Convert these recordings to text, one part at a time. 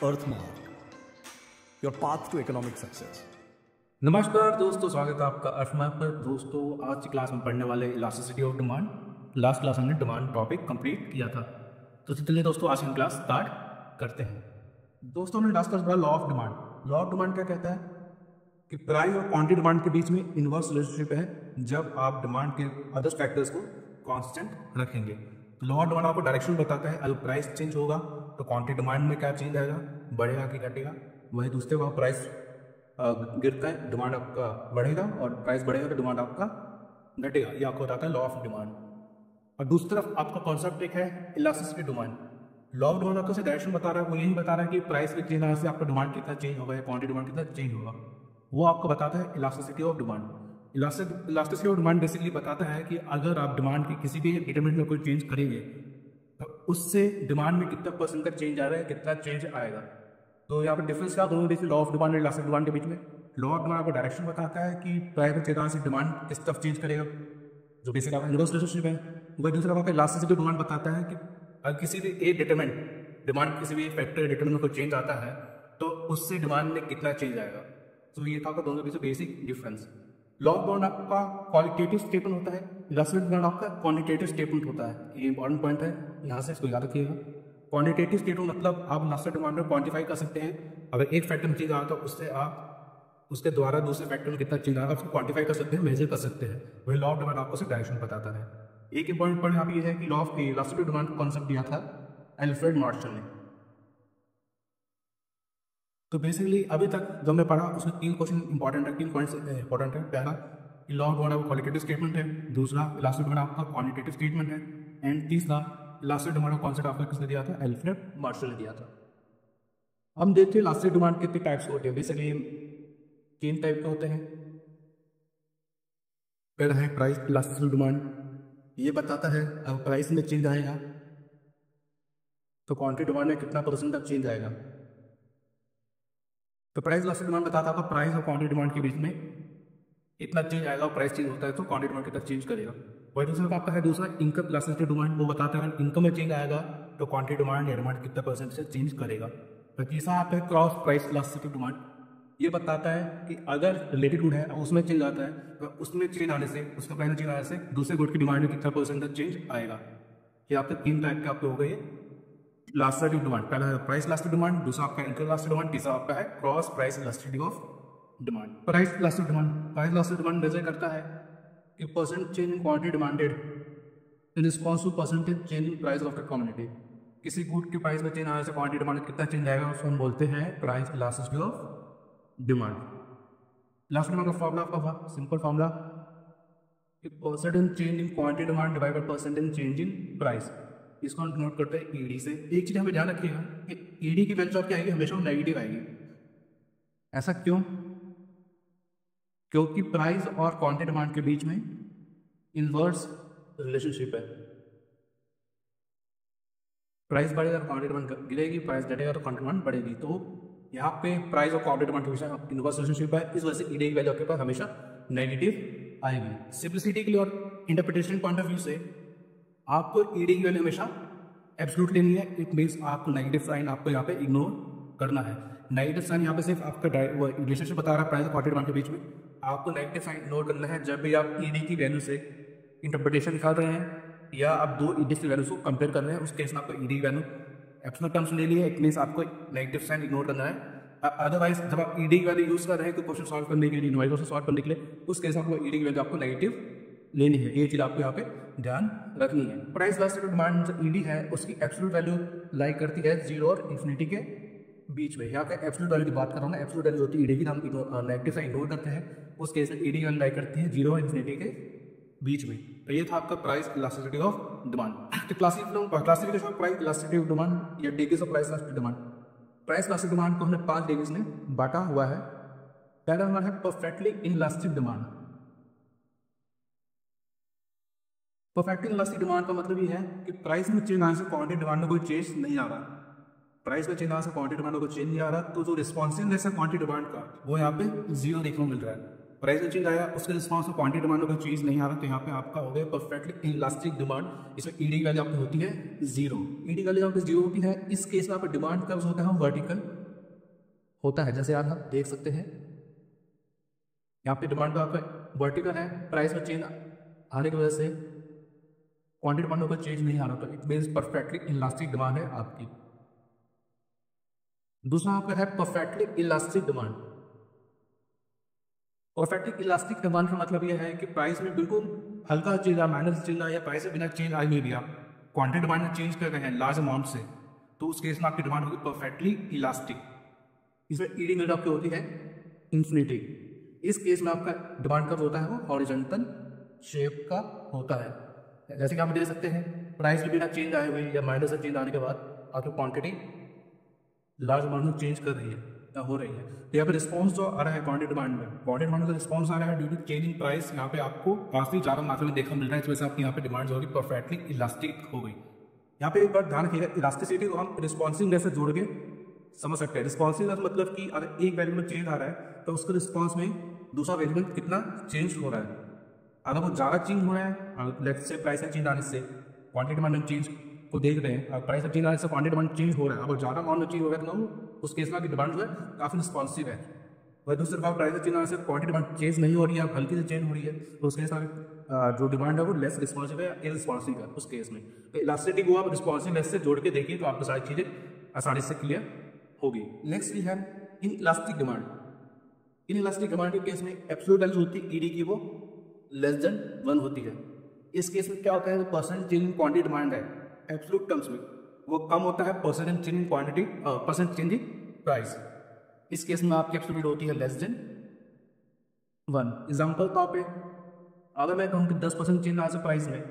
Earthmark, your path to economic success. नमस्कार दोस्तों, स्वागत है आपका अर्थमार्क पर। दोस्तों, आज की क्लास में पढ़ने वाले elasticity of demand. Last class हमने डिमांड टॉपिक कंप्लीट किया था, तो चलिए दोस्तों आज हम क्लास स्टार्ट करते हैं। दोस्तों, हमने लास्ट क्लास पढ़ा law of demand. Law of demand क्या कहता है कि प्राइस और क्वांटिटी डिमांड के बीच में इनवर्स रिलेशनशिप है जब आप डिमांड के अदर फैक्टर्स को कांस्टेंट रखेंगे। लॉ ऑफ डिमांड आपको डायरेक्शन बताता है, अगर प्राइस चेंज होगा तो क्वांटिटी डिमांड में क्या चेंज आएगा, बढ़ेगा कि घटेगा। वही दूसरे वहाँ प्राइस गिरता है, डिमांड आपका बढ़ेगा, और प्राइस बढ़ेगा तो डिमांड आपका घटेगा। ये आपको बताता है लॉ ऑफ डिमांड। और दूसरी तरफ आपका कॉन्सेप्ट एक है elasticity demand. Law of demand आपको डायरेक्शन बता रहा है, वो यही बता रहा है कि प्राइस में चेंज आने से आपका डिमांड कितना चेंज होगा या क्वांटिटी डिमांड कितना चेंज होगा। वो आपको बताता है elasticity of demand. Elasticity of demand basically बताता है कि अगर आप डिमांड की किसी भी डिटरमिनेंट में कोई चेंज करेंगे तो उससे डिमांड में कितना परसेंट का चेंज आ रहा है, कितना चेंज आएगा। तो यहाँ पर डिफरेंस क्या दोनों बीच में, लॉ ऑफ डिमांड और इलास्टिक डिमांड के बीच में। लॉ ऑफ डिमांड आपको डायरेक्शन बताता है कि प्राइस में चेंज से डिमांड किस तरफ चेंज करेगा, जो बेसिक आपका इनवर्स रिलेशनशिप है। वही दूसरा आपका इलास्टिसिटी डिमांड बताता है कि अगर किसी भी एक डिटरमिनेंट डिमांड किसी भी फैक्टर डिटरमिनेंट में कोई चेंज आता है तो उससे डिमांड में कितना चेंज आएगा। तो ये था आपका दोनों बीच में basic difference. Law of demand आपका क्वालिटेटिव स्टेटमेंट होता है, इलास्टिक डिमांड आपका क्वांटिटेटिव स्टेटमेंट होता है। ये इंपॉर्टेंट पॉइंट है, यहाँ से इसको याद रखिएगा। क्वांटिटेटिव स्टेटमेंट मतलब आप इलास्टिक डिमांड में क्वांटिफाई कर सकते हैं। अगर एक फैक्टर में चेंज आ तो उससे आप उसके द्वारा दूसरे फैक्टर में कितना चेंज आएगा उसको क्वांटिफाई कर सकते हैं, मेजर कर सकते हैं। वही लॉ ऑफ डिमांड आपको सिर्फ डायरेक्शन बताता है। एक इंपॉर्टेंट पॉइंट यहाँ पे ये है कि लॉ ऑफ इलास्टिक डिमांड का कॉन्सेप्ट दिया था एल्फ्रेड मार्शल ने। तो बेसिकली अभी तक जो हमने पढ़ा उसमें तीन क्वेश्चन इंपॉर्टेंट है, तीन पॉइंट्स इंपॉर्टेंट है। पहला लॉ ऑफ डिमांड आपका क्वालिटेटिव स्टेटमेंट है, दूसरा इलास्टिक डिमांड आपका क्वांटिटेटिव स्टेटमेंट है, एंड तीसरा इलास्टिक डिमांड का कॉन्सेप्ट आपका किसने दिया था, एल्फ्रेड मार्शल ने दिया था। हम देखते हैं इलास्टिक डिमांड कितने टाइप्स होते हैं। बेसिकली तीन टाइप के होते हैं। पहला है प्राइस इलास्टिक डिमांड। ये बताता है अब प्राइस में चेंज आएगा तो क्वांटिटी डिमांड में कितना परसेंट तक चेंज आएगा। तो प्राइस इलास्टिक डिमांड बताता है प्राइस और क्वांटिटी डिमांड के बीच में इतना चेंज आएगा, प्राइस चेंज होता है तो क्वांटिटी डिमांड कितना चेंज करेगा। वही दूसरा आपका है दूसरा इनकम इलास्टिसिटी डिमांड। वो बताता है इनकम में चेंज आएगा तो क्वांटिटी डिमांड या डिमांड कितना परसेंट से चेंज करेगा। तो तीसरा आपका है क्रॉस प्राइस इलास्टिसिटी डिमांड। ये बताता है कि अगर रिलेटेड गुड है उसमें चेंज आता है तो उसमें चेंज आने से, उसका प्राइस में चेंज आने से दूसरे गुड की डिमांड में कितना परसेंट तक चेंज आएगा। ये आपके तीन टाइप के आपके हो गए इलास्टिसिटी डिमांड। पहला है प्राइस इलास्टिक डिमांड, दूसरा आपका इनकम इलास्टिक डिमांड, तीसरा आपका है cross price elasticity of demand. Price elastic demand, price elastic demand measure करता है कि percent change in quantity demanded in response to percentage change in price of the community. किसी good के price में change आने से क्वांटिटी डिमांड कितना change आएगा उसको हम बोलते हैं price elasticity of demand. Elastic demand का फॉर्मूला आपका simple formula, percent in change in quantity demand divide by percent in change in price. इसको हम नोट करते हैं ईडी से। एक चीज हमें ध्यान रखिएगा कि ईडी की वैल्यू क्या आएगी, हमेशा नेगेटिव आएगी। ऐसा क्यों? क्योंकि प्राइस और क्वांटिटी डिमांड के बीच में इनवर्स रिलेशनशिप है। प्राइस बढ़ेगा तो क्वांटिटी डिमांड गिरेगी, प्राइस घटेगा तो क्वांटिटी डिमांड बढ़ेगी। तो यहाँ पे प्राइस और क्वांटिटी डिमांड हमेशा इनवर्स रिलेशनशिप है, इस वजह से ईडी की वैल्यू आपके पास हमेशा नेगेटिव आएगी। सिंप्लिसिटी के लिए और इंटरप्रिटेशन पॉइंट ऑफ व्यू से आपको ईडी की वैल्यू हमेशा एब्सोल्यूट लेनी है। इट मीन्स आपको नेगेटिव साइन आपको यहाँ पे इग्नोर करना है। नेगेटिव साइन यहाँ पे सिर्फ आपका रिलेशनशिप बता रहा है प्राइस और क्वांटिटी डिमांड के बीच में, आपको नेगेटिव साइन इग्नोर करना है जब भी आप ईडी की वैल्यू से इंटरप्रिटेशन निकाल रहे हैं या आप दो ईडी की वैल्यू को कंपेयर कर रहे हैं। उस केस में आपको ईडी की वैल्यू एब्सोल्यूट टर्म्स ले लिए, इट मीन्स आपको नेगेटिव साइन इग्नोर करना है। अदरवाइज जब आप ईडी की वैल्यू यूज कर रहे हैं तो क्वेश्चन सॉल्व करने के लिए, न्यूमेरिकल सॉल्व करने के लिए, उस केस में आपको ईडी की वैल्यू आपको नेगेटिव लेनी है। ये चीज आपको यहाँ पे ध्यान रखनी है। प्राइस इलास्टिक डिमांड जो ईडी है उसकी एब्सोल्यूट वैल्यू लाइक करती है 0 और इन्फिनिटी के बीच में। यहाँ पे एब्सोल्यूट वैल्यू की बात कर रहा हूँ ना, एब्सोल्यूट वैल्यू होती है ईडी की, हम नेगेटिव साइन इग्नोर करते हैं। उस केस में ईडी वैल्यू लाइक करती है 0 और इन्फिनिटी के बीच में। तो ये था आपका प्राइस इलास्टिसिटी ऑफ डिमांड। तो classification of price elasticity of demand या degrees of price elastic demand. Price elastic demand को हमने 5 डिग्रीज में बांटा हुआ है। पहला नंबर है perfectly inelastic demand. Perfectly inelastic demand का मतलब ये है कि प्राइस में चेंज आने से क्वांटिटी डिमांड में कोई चेंज नहीं आ रहा। प्राइस में चेंज आने से क्वांटिटी डिमांड में कोई चेंज नहीं आ रहा, तो जो रिस्पॉन्सिवनेस है क्वांटिटी डिमांड का वो यहाँ पे 0 देखने को मिल रहा है। प्राइस में चेंज आया, उसके रिस्पॉन्स में क्वांटिटी डिमांड में चेंज नहीं आ रहा, तो यहाँ पे आपका हो गया परफेक्टली इलास्टिक डिमांड। इसमें ईडी की वैल्यू आपकी होती है 0, ईडी वैल्यू आपकी 0 होती है। इस केस में आपका डिमांड कर्व होता है वर्टिकल होता है, जैसे आप देख सकते हैं यहाँ पे डिमांड का आपका वर्टिकल है, प्राइस में चेंज आने की वजह से क्वांटिटी डिमांड का चेंज नहीं आ रहा, तो it means perfectly elastic demand है आपकी। दूसरा आपका है perfectly elastic demand. Perfectly elastic demand का मतलब यह है कि प्राइस में बिल्कुल हल्का चेंज आया, माइनस चेंज आया, प्राइस में बिना चेंज आए हुए भी आप क्वांटिटी डिमांड में चेंज कर रहे हैं लार्ज अमाउंट से, तो उस केस में आपकी डिमांड होगी परफेक्टली इलास्टिक। इसमें ईडी वैल्यू आपकी होती है इन्फिनिटी। इस केस में आपका डिमांड कर्व होता है वो हॉरिजॉन्टल शेप का होता है, जैसे कि आप देख सकते हैं प्राइस में बिना चेंज आए हुए या माइनस से चेंज आने के बाद आपकी क्वांटिटी लार्ज अमाउंट में चेंज कर रही है या हो रही है। तो यहाँ पे रिस्पॉन्स जो आ रहा है क्वांटिटी डिमांड में, क्वांटिटी डिमांड का रिस्पॉन्स आ रहा है due to change in price, यहाँ पे आपको काफी ज्यादा मात्रा में देखा मिल रहा है, इस वजह से आपकी यहाँ पे डिमांड जो होगी परफेक्टली इलास्टिक हो गई। यहाँ पे एक बार ध्यान रखिएगा, इलास्टिसिटी को हम रिस्पॉन्सिवनेस से जोड़ के समझ सकते हैं। रिस्पॉन्सिवनेस मतलब कि अगर एक वैल्यू में चेंज आ रहा है तो उसके रिस्पॉन्स में दूसरा वैल्यू में कितना चेंज हो रहा है। अगर वो ज़्यादा चेंज हो रहा है, लेट्स से प्राइस में चेंज आने से क्वांटिटी डिमांड में चेंज को देख रहे हैं, प्राइस में चेंज आने से क्वांटिटी डिमांड चेंज हो रहा है, अगर ज़्यादा अमाउंट में चेंज हो रहा है तो उस केस में आपकी डिमांड जो है काफ़ी रिस्पॉन्सिव है। वही दूसरी बात प्राइस में चेंज आने से क्वांटिटी डिमांड चेंज नहीं हो रही है, हल्की से चेंज हो रही है, तो उस केस में जो डिमांड है वो लेस रिस्पॉन्सिव है, इररिस्पॉन्सिव है उस केस में। तो इलास्टिसिटी को आप रिस्पॉन्सिवनेस से जोड़ के देखिए तो आपको सारी चीज़ें आसानी से क्लियर होगी। नेक्स्ट है in elastic demand. In elastic demand के केस में एब्सोल्यूट वैल्यू होती है ईडी की वो लेस देन 1 होती है। इस केस में क्या होता है, percent change in quantity demand है एब्सोल्यूट टर्म्स में वो कम होता है percent change in quantity, percent change in price. इस केस में आपकी एब्सोल्यूट होती है लेस देन 1। एग्जाम्पल तौर पे अगर मैं कहूँ कि 10% चेंज आ रहा है प्राइस में,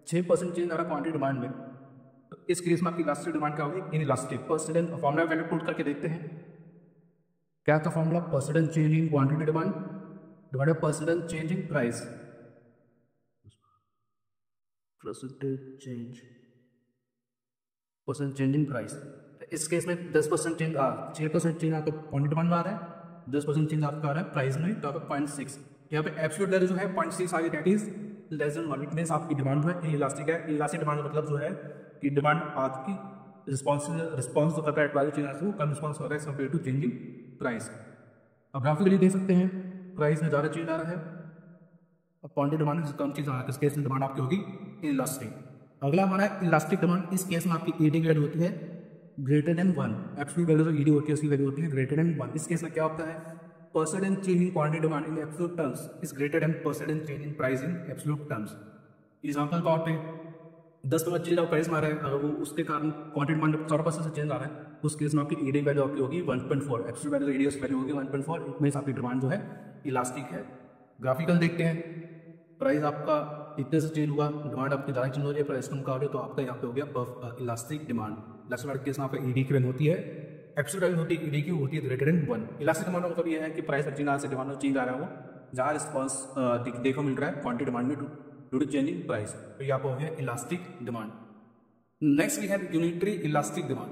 6% चेंज आ रहा है क्वांटिटी डिमांड में, तो इस केस में आपकी इलास्टिक डिमांड क्या होगी, in elastic. Percent formula value put करके देखते हैं क्या था formula, percent change in quantity demand divided percent change in price, percent change in price. इस केस में 10% चेंज 6% चेंज आपका क्वांटिटी डिमांड में आ रहा है, 10% चेंज आपका आ रहा है प्राइस में, तो आपका 0.6। यहाँ पे एब्सोल्यूट वैल्यू जो है 0.6 आ गई, that is less than 1। It means आपकी डिमांड जो है इलास्टिक है। इलास्टिक डिमांड मतलब जो है कि डिमांड आपकी रिस्पॉन्स जो करता है प्राइस चेंज वो कम रिस्पॉन्स हो रहा है कंपेयर टू चेंजिंग प्राइस। अब ग्राफिकली देख सकते हैं प्राइस में ज़्यादा चेंज आ रहा है और क्वांटिटी डिमांड में कम चीज़ आ रहा है, इस केस में डिमांड आपकी होगी इलास्टिक। अगला हमारा इलास्टिक डिमांड, इस केस में आपकी ईडी की वैल्यू होती है ग्रेटर देन 1। एब्सोल्यूट वैल्यू जो ईडी होती है उसकी वैल्यू होती है ग्रेटर देन 1। इस केस में क्या होता है, percent change in quantity demand in absolute terms is greater than percent change in price in absolute terms. Example तौर पे 10% चेंज आप प्राइस में आ रहा है, अगर वो उसके कारण क्वांटिटी डिमांड 14% से चेंज आ रहा है, उस केस में आपकी ईडी वैल्यू आपकी होगी 1.4। एब्सोल्यूट वैल्यू ईडी वैल्यू होगी 1.4। इट मींस आपकी डिमांड जो है इलास्टिक है। ग्राफिकल देखते हैं, प्राइस आपका इतने से चेंज हुआ, डिमांड आपकी ज़्यादा चेंज हो रही है, प्राइस कम का हो रही है, तो आपका यहाँ पे हो गया elastic demand. Elastic demand case में आपका ईडी की वैल्यू होती है, एब्सोल्यूट वैल्यू होती है ईडी की होती है ग्रेटर देन 1। इलास्टिक डिमांड का मतलब ये है कि प्राइस चेंज आने से डिमांड में चेंज आ रहा है, वो जहाँ रिस्पॉन्स देखो मिल रहा है क्वांटिटी डिमांड में due to change in price, तो यहाँ पर हो गया elastic demand. Next we have unitary elastic demand.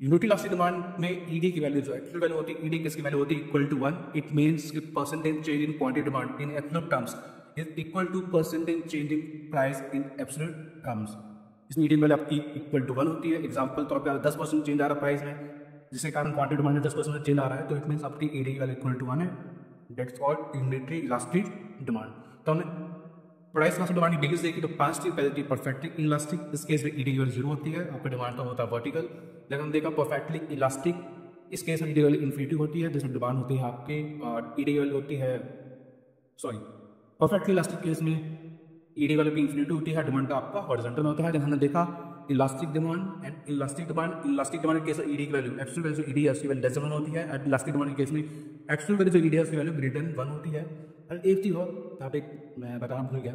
Unitary elastic demand में ईडी की वैल्यू जो है एब्सोल्यूट वैल्यू होती है, ईडी किसकी वैल्यू होती है इक्वल टू 1। इट मींस कि percentage change in quantity demand in absolute terms is equal to percentage change in price in absolute terms. इसमें ईडी वैल्यू आपकी इक्वल टू 1 होती है। एग्जाम्पल तौर पर 10% चेंज आ रहा है प्राइस में, जिसके कारण क्वांटिटी डिमांड में 10% चेंज आ रहा है, तो इट मींस आपकी ईडी की वैल्यू इक्वल टू 1 है। That's called unitary elastic demand. तो हमने प्राइस इलास्टिक डिमांड की डिग्रीज देखी, तो पांच थी। पहले थी परफेक्टली इलास्टिक, इस केस में ईडी की वैल्यू 0 होती है, आपका डिमांड तो होता है वर्टिकल। लेकिन हम देखा परफेक्टली इलास्टिक, इस केस में ईडी की वैल्यू इन्फिनिटी होती है, जिसमें डिमांड होती है आपकी ईडी की वैल्यू होती है परफेक्टली इलास्टिक केस में ईडी वैल्यू की इन्फिनिटी होती है, डिमांड का आपका हॉरिजॉन्टल होता है। जब हमने देखा elastic demand and elastic demand के केस में ईडी की वैल्यू एब्सोल्यूट वैल्यू ईडी है उसकी वैल्यू लेस देन 1 होती है, एंड इलास्टिक डिमांड के केस में एब्सोल्यूट वैल्यू जो ईडी है उसकी वैल्यू ग्रेटर देन 1 होती है। और एक चीज़ और टॉपिक मैं बताना भूल गया,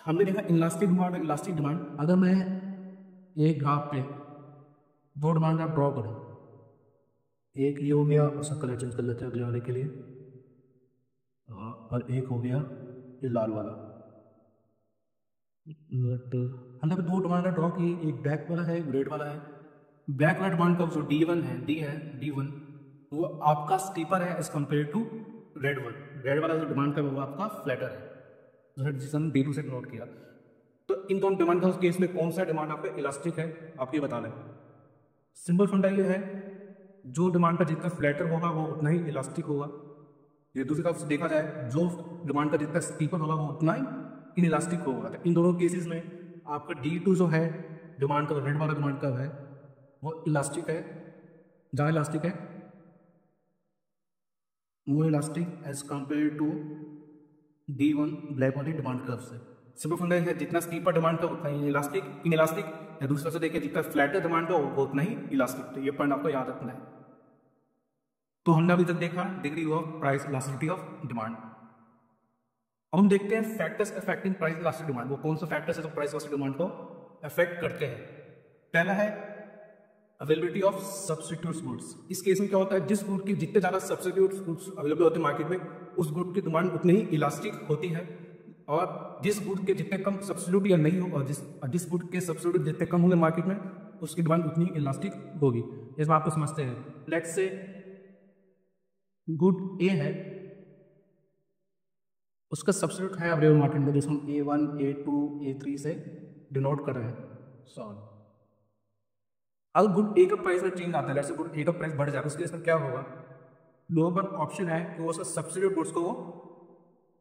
हमने देखा इलास्टिक डिमांड और इलास्टिक डिमांड। अगर मैं एक ग्राफ पे दो डिमांड आप ड्रॉ करूँ, एक ये हो गया, उसका कलर चेंज कर लेते हैं अगले वाले के लिए, और एक हो गया ये लाल वाला। हमने दो डिमांड ड्रॉ की, एक ब्लैक वाला है, एक रेड वाला है। ब्लैक वाला डिमांड का जो D1 है, D1 वो आपका स्टीपर है as compare to red one. Red वाला जो डिमांड का वो आपका फ्लैटर है, जिसे हम D2 से नोट किया। तो इन दोनों डिमांड का केस में कौन सा डिमांड आपका इलास्टिक है, आप ये बता लें। सिंपल फंडा ये है, जो डिमांड का जितना फ्लैटर होगा वो उतना ही इलास्टिक होगा। ये दूसरी तरफ से देखा जाए, जो डिमांड का जितना स्टीपर होगा वो उतना ही इनइलास्टिक होगा। तो इन दोनों केसेस में आपका D2 जो है डिमांड का, रेड वाला डिमांड का है, वो इलास्टिक है। जहाँ इलास्टिक है वो elastic as compare to D1 black वाली डिमांड कर्व से। सिंपल फंडा है, जितना स्टीपर डिमांड का उतना ही इलास्टिक, इनइलास्टिक, या दूसरी तरफ से देखिए जितना फ्लैटर डिमांड का वो उतना ही इलास्टिक। तो ये पॉइंट आपको याद रखना है। तो हमने अभी तक देखा degree of price elasticity of demand. अब हम देखते हैं factors affecting price elastic demand. वो कौन सा फैक्टर्स है जो प्राइस इलास्टिक डिमांड को अफेक्ट करते हैं। पहला है अवेलेबिलिटी ऑफ सब्स्टिट्यूट गुड्स। इस केस में क्या होता है, जिस गुड की जितने ज़्यादा सब्स्टिट्यूट गुड्स अवेलेबल होते हैं मार्केट में, उस गुड की डिमांड उतनी ही इलास्टिक होती है। और जिस गुड के जितने कम सब्स्टिट्यूट या नहीं हो, और जिस गुड के सब्स्टिट्यूट जितने कम होंगे मार्केट में, उसकी डिमांड उतनी इलास्टिक होगी। इसमें आपको समझते हैं, लेट्स से गुड ए है, उसका सब्स्टिट्यूट है अवेलेबल मार्केट में, जिसको हम A1, A2, A3 से डिनोट कर रहे हैं। सॉल्व। अब गुड ए का प्राइस में चेंज आता है, लेट्स से गुड ए का प्राइस बढ़ जाएगा, उसके इसमें क्या होगा, लोगों पर ऑप्शन है कि वो सब्स्टिट्यूट गुड्स को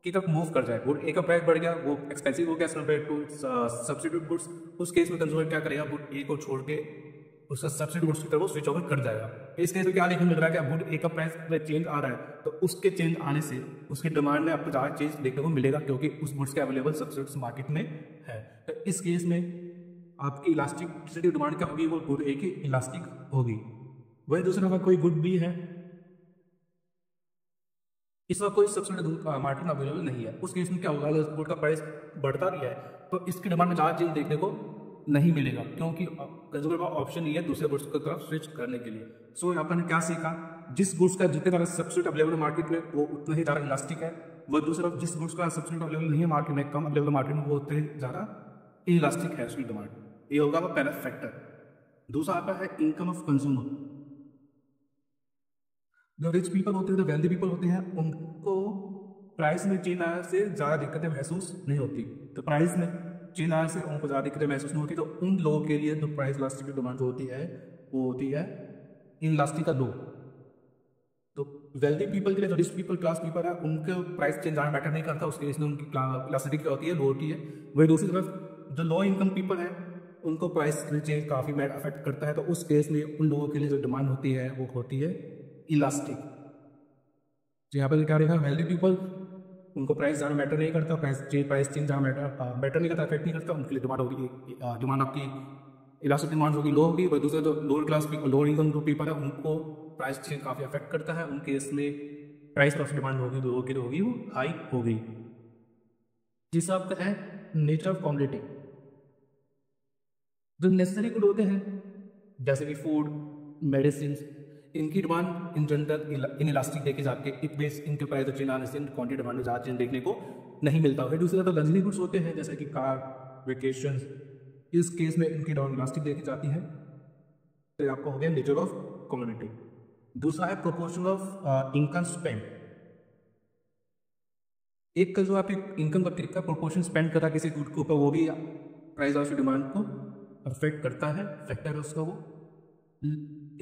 की तरफ मूव कर जाए। गुड ए का प्राइस बढ़ गया, वो एक्सपेंसिव हो गया कंपेयर टू सब्स्टिट्यूट गुड्स। उस केस में कंज्यूमर क्या करेगा, गुड ए को छोड़ के उसका सब्स्टिट्यूट गुड्स की तरफ स्विच ओवर कर जाएगा। इस केस में क्या देखने मिल रहा है कि गुड ए का प्राइस में चेंज आ रहा है, तो उसके चेंज आने से उसकी डिमांड में आपको ज़्यादा चेंज देखने को मिलेगा, क्योंकि उस गुड्स के अवेलेबल सब्स्टिट्यूट्स मार्केट में है। तो इस केस में आपकी इलास्टिसिटी डिमांड क्या होगी, वो गुड ए की इलास्टिक होगी। वही दूसरा अगर कोई गुड बी है, इस वक्त कोई सब्सिट्यूट मार्केट में अवेलेबल नहीं है, उस केस में क्या होगा, अगर गुड का प्राइस बढ़ता रही है तो इसकी डिमांड में ज़्यादा चेंज देखने को नहीं मिलेगा, क्योंकि कंज्यूमर का ऑप्शन नहीं है दूसरे गुड्स की तरफ स्विच करने के लिए। सो यहाँ पर हमने क्या सीखा, जिस गुड्स का जितने ज़्यादा सब्सिट्यूट अवेलेबल है मार्केट में वो उतना ही ज़्यादा इलास्टिक है। वह दूसरी तरफ जिस गुड्स का सब्सिट्यूट अवेलेबल नहीं है मार्केट में, कम अवेलेबल मार्केट में, वो उतने ही ज़्यादा इलास्टिक है उसकी डिमांड। ये होगा वो पहला फैक्टर। दूसरा आता है इनकम ऑफ कंज्यूमर। जो रिच पीपल होते हैं, जो वेल्दी पीपल होते हैं, उनको प्राइस में चेंज आने से ज़्यादा दिक्कतें महसूस नहीं होती। तो प्राइस में चेंज आने से उनको ज़्यादा दिक्कतें महसूस नहीं होती। तो उन लोगों के लिए जो प्राइस इलास्टिक की डिमांड होती है वो होती है इनइलास्टिक का लो। तो वेल्दी पीपल के लिए, जो रिच पीपल क्लास पीपल है, उनके प्राइस चेंज ज़्यादा मैटर नहीं करता, उसके इसमें उनकी इलास्टिसिटी क्या होती है, लो होती है। वही दूसरी तरफ जो लो इनकम पीपल है, उनको प्राइस चेंज काफ़ी अफेक्ट करता है। तो उस केस में उन लोगों के लिए जो डिमांड होती है वो होती है इलास्टिक। तो यहाँ पर क्या रहेगा, वेल्दी पीपल, उनको प्राइस ज़्यादा मैटर नहीं करता, प्राइस चेंज ज़्यादा मैटर नहीं करता, अफेक्ट नहीं करता, उनके लिए डिमांड होगी, डिमांड आपकी इलास्टिक डिमांड होगी लो होगी। वही दूसरे जो lower class people, lower income जो पीपल है, उनको प्राइस चेंज काफ़ी अफेक्ट करता है, उनके इसमें प्राइस काफ़ी डिमांड होगी, जो होगी होगी वो हाई होगी। जिससे आपका है नेचर ऑफ कॉमोडिटी। जो नेसेसरी गुड होते हैं जैसे कि फूड, मेडिसिन, इनकी डिमांड इन जनरल इनइलास्टिक देखी जाती है। इट बेस इनके प्राइस चेंज आने से क्वांटिटी डिमांड में ज़्यादा चेंज देखने को नहीं मिलता है। दूसरा तो लग्जरी गुड्स होते हैं जैसे कि कार, वेकेशन, इस केस में इनकी डिमांड इलास्टिक देखी जाती है। तो आपको हो गया नेचर ऑफ कम्युनिटी। दूसरा है प्रोपोर्शन ऑफ इनकम स्पेंड। एक का जो आप एक इनकम का तरीका प्रोपोर्शन स्पेंड कर रहा है किसी गुड के ऊपर, वो भी प्राइस ऑफ डिमांड को अफेक्ट करता है, फैक्टर है उसका वो।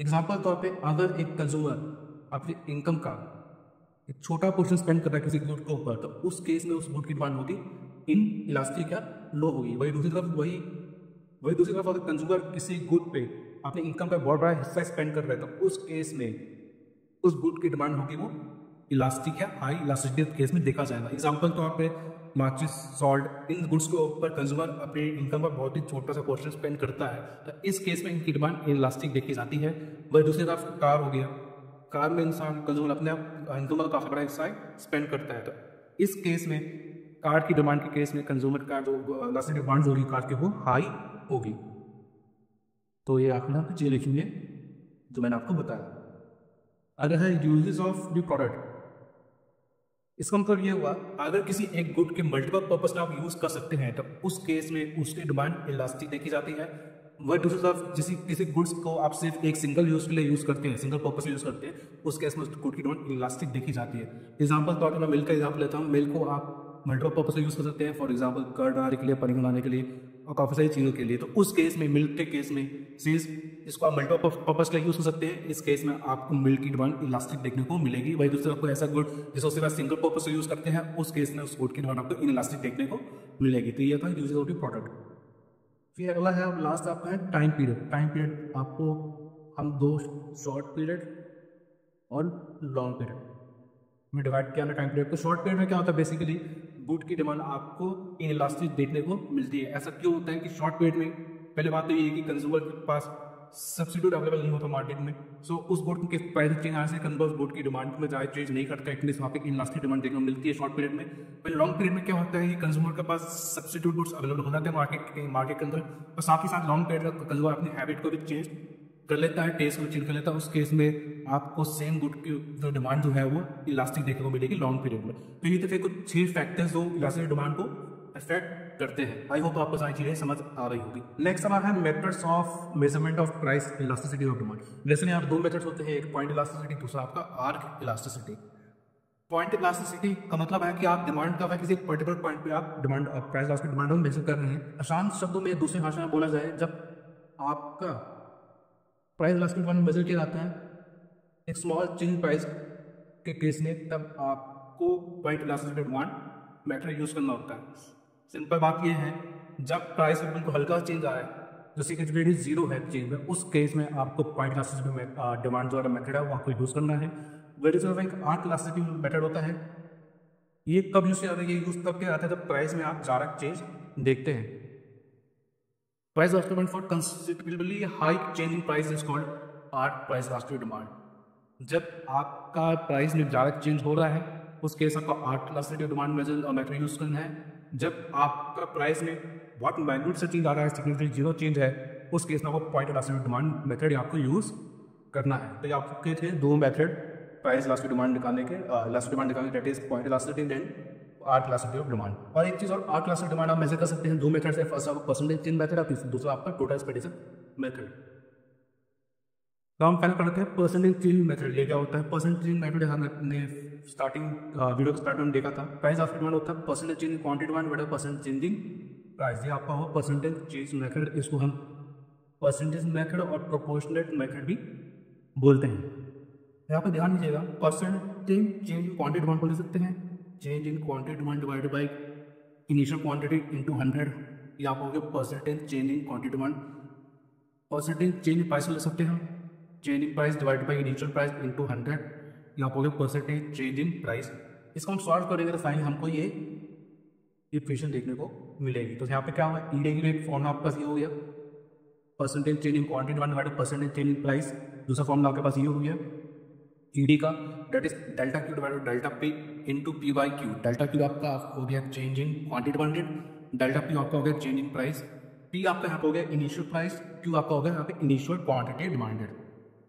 एग्जाम्पल तौर पे अगर एक कंज्यूमर अपनी इनकम का एक छोटा पोर्शन स्पेंड कर रहा है किसी गुड के ऊपर, तो उस केस में उस गुड की डिमांड होगी इन इलास्टिक या लो होगी। वही दूसरी तरफ अगर कंज्यूमर किसी गुड पे अपने इनकम का बहुत बड़ा हिस्सा स्पेंड कर रहा है, तो उस केस में उस गुड की डिमांड होगी वो इलास्टिक या हाई इलास्टिसिटी केस में देखा जाएगा। एग्जाम्पल तौर पे माचिस, सॉल्ट, इन गुड्स के ऊपर कंज्यूमर अपनी इनकम का बहुत ही छोटा सा पोर्शन स्पेंड करता है, तो इस केस में इनकी डिमांड इलास्टिक देखी जाती है। वही दूसरी तरफ कार हो गया, कार में इंसान कंज्यूमर अपने इनकम का काफ़ी बड़ा हिस्सा स्पेंड करता है, तो इस केस में कार की डिमांड के केस में कंज्यूमर का जो इलास्टिक डिमांड होगी कार के, वो हाई होगी। तो ये आप ना चीज़ लिखेंगे जो मैंने आपको बताया। अगर है यूजेस ऑफ द प्रोडक्ट, इसका मतलब ये हुआ अगर किसी एक गुड के मल्टीपल पर्पस में आप यूज़ कर सकते हैं, तो उस केस में उसकी डिमांड इलास्टिक देखी जाती है। वह दूसरी तरफ किसी गुड्स को आप सिर्फ एक सिंगल यूज के लिए यूज़ करते हैं, सिंगल पर्पज यूज़ करते हैं, उस केस में उस गुड की डिमांड इलास्टिक देखी जाती है। एग्जाम्पल तौर पर मैं मिल्क का एग्जाम्पल लेता हूँ। मिल्क को आप मल्टीपल पर्पज से यूज़ कर सकते हैं, फॉर एग्जाम्पल कर्ड बनाने के लिए, पनीर बनाने के लिए और काफ़ी सारी चीज़ों के लिए। तो उस केस में मिल्क के केस में चीज़ इसको आप मल्टीपल पर्पज के लिए यूज़ कर सकते हैं। इस केस में आपको मिल्क की डिमांड इलास्टिक देखने को मिलेगी। वही दूसरा आपको ऐसा गुड जिसको सिर्फ सिंगल पर्पज से यूज़ करते हैं, उस केस में उस गुड की डिमांड आपको इनइलास्टिक देखने को मिलेगी। तो ये था यूजेज ऑफ द प्रोडक्ट। फिर अगला है लास्ट आपका है टाइम पीरियड। टाइम पीरियड आपको हम दो शॉर्ट पीरियड और लॉन्ग पीरियड में डिवाइड किया ना टाइम पीरियड। तो शॉर्ट पीरियड में क्या होता है, बेसिकली गुड की डिमांड आपको इनइलास्टिक देखने को मिलती है। ऐसा क्यों होता है कि शॉर्ट पीरियड में पहले बात तो ये है कि कंज्यूमर के पास सब्सिट्यूट अवेलेबल नहीं होता मार्केट में। सो उस गुड के प्राइस चेंज आने से कंज्यूमर गुड की डिमांड में ज़्यादा चेंज नहीं करता है, इसलिए वहाँ पे इनइलास्टिक डिमांड देखने को मिलती है शॉर्ट पीरियड में। फिर लॉन्ग पीरियड में क्या होता है कि कंज्यूमर के पास सब्सिट्यूट गुड्स अवेलेबल हो जाते हैं मार्केट के अंदर, और साथ ही साथ लॉन्ग पीरियड में कंज्यूमर अपनी हैबिट को भी चेंज कर लेता है, टेस्ट को चेंज कर लेता है। उस केस में आपको सेम गुड की जो डिमांड जो है वो इलास्टिक देखने को मिलेगी लॉन्ग पीरियड में। तो ये थे कुछ 6 फैक्टर्स जो इलास्टिक डिमांड को अफेक्ट करते हैं। आई होप आपको सारी चीज़ें समझ आ रही होगी। नेक्स्ट हमारा है methods of measurement of price elasticity of demand. वैसे यहाँ 2 मेथड्स होते हैं, एक पॉइंट इलास्टिसिटी, दूसरा आपका आर्क इलास्टिसिटी। पॉइंट इलास्टिसिटी का मतलब है कि आप डिमांड का किसी पर्टिकुलर पॉइंट पे आप डिमांड प्राइस इलास्टिक डिमांड में मेजर कर रहे हैं। आसान शब्दों में दूसरी भाषा में बोला जाए, जब आपका प्राइस इलास्टिक डिमांड मेजर किया जाता है एक स्मॉल चेंज प्राइस के केस में, तब आपको point elasticity demand method use करना होता है। सिंपल बात यह है, जब प्राइस में बिल्कुल हल्का चेंज आए, जैसे कि रेडी 0 है चेंज में, उस केस में आपको पॉइंट इलास्टिसिटी डिमांड जो मेथड है वो आपको यूज करना है। वेरी सिर्फ एक आर्क इलास्टिसिटी मेथड होता है। ये कब यूज किया जाता है? ये यूज तब किया जाता है जब प्राइस में आप ज़्यादा चेंज देखते हैं। Price elastic demand for considerably high change in price is called arc price elastic demand. जब आपका प्राइस में ज़्यादा चेंज हो रहा है, उस केस आपको arc elasticity demand method use करना है। जब आपका प्राइस में बहुत मैग्नीट्यूड से चेंज आ रहा है, सिग्निफिकेंट 0 चेंज है, उस केस में आपको पॉइंट इलास्टिक डिमांड मेथड आपको यूज करना है। तो ये आपके थे 2 मेथड प्राइस इलास्टिक डिमांड निकालने के, इलास्टिक डिमांड निकालने के, that is point elasticity and arc elasticity of demand. और एक चीज़ और, आर्क इलास्टिक डिमांड आप मेजर कर सकते हैं 2 मेथड से। फर्स्ट आपका परसेंटेज चेंज मेथड और दूसरा आपका टोटल एक्सपेंडिचर मेथड। तो हम पहले पढ़ते हैं परसेंटेज चेंज मेथड। ये क्या होता है? परसेंटेज चेंज मेथड हमने स्टार्टिंग वीडियो के स्टार्ट में देखा था। प्राइस इलास्टिक डिमांड होता है percentage change in quantity demand बटा परसेंटेज चेंज इन प्राइस। ये आपका हो परसेंटेज चेंज मेथड, इसको हम परसेंटेज मेथड और प्रोपोर्शनेट मेथड भी बोलते हैं। यहाँ पे ध्यान दीजिएगा, percentage change in quantity demand को ले सकते हैं, change in quantity demand divided by initial quantity into 100। या आप हो percentage change in quantity demand, percentage change in price ले सकते हैं, change in price divide by initial price into 100। यहाँ पर परसेंटेज चेंज इन प्राइस। इसको हम सॉल्व करेंगे तो फाइनली हमको ये इक्वेशन देखने को मिलेगी। तो यहाँ पे क्या हुआ, ईडी की एक फॉर्मूला आपके पास ये हो गया, percentage change in quantity divide by percentage change in price. दूसरा फॉर्मूला आपके पास ये हो गया ईडी का, that is delta Q divide by delta P into P by Q. Delta Q आपका हो गया change in quantity demanded, delta P आपका हो गया चेंज इन प्राइस, पी आपका यहाँ पे हो गया इनिशियल प्राइस, क्यू आपका हो गया यहाँ पे इनिशियल क्वांटिटी डिमांडेड।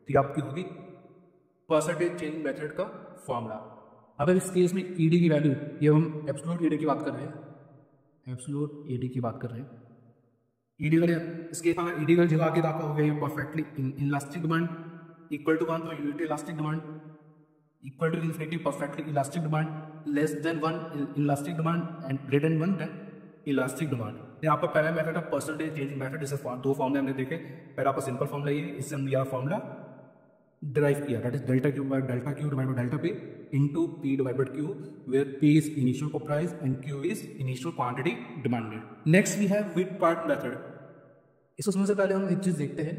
तो आपकी होगी परसेंटेज चेंज मेथड का फॉर्मूला। अब इस केस में ईडी की वैल्यू, ये हम एब्सोल्यूट ईडी की बात कर रहे हैं, एब्सोल्यूट ईडी की बात कर रहे हैं। ईडी का इसके ईडी का जगह आगे आपका हो गया perfectly elastic demand equal to 1, तो unit elastic demand equal to infinity perfectly elastic demand, less than 1 elastic demand and greater than 1 then elastic demand. यहाँ पर पहला मेथड है परसेंटेज चेंज मेथड, जैसे 2 फॉर्मूले हमने देखे। पहला आपका सिंपल फॉर्मूला ये, इससे हम यह फॉर्मूला डिराइव किया, that is delta Q divide by delta P into P divide by Q, where P is initial price and Q is initial quantity demanded. Next we have with part method. इसको समझने से पहले हम एक चीज देखते हैं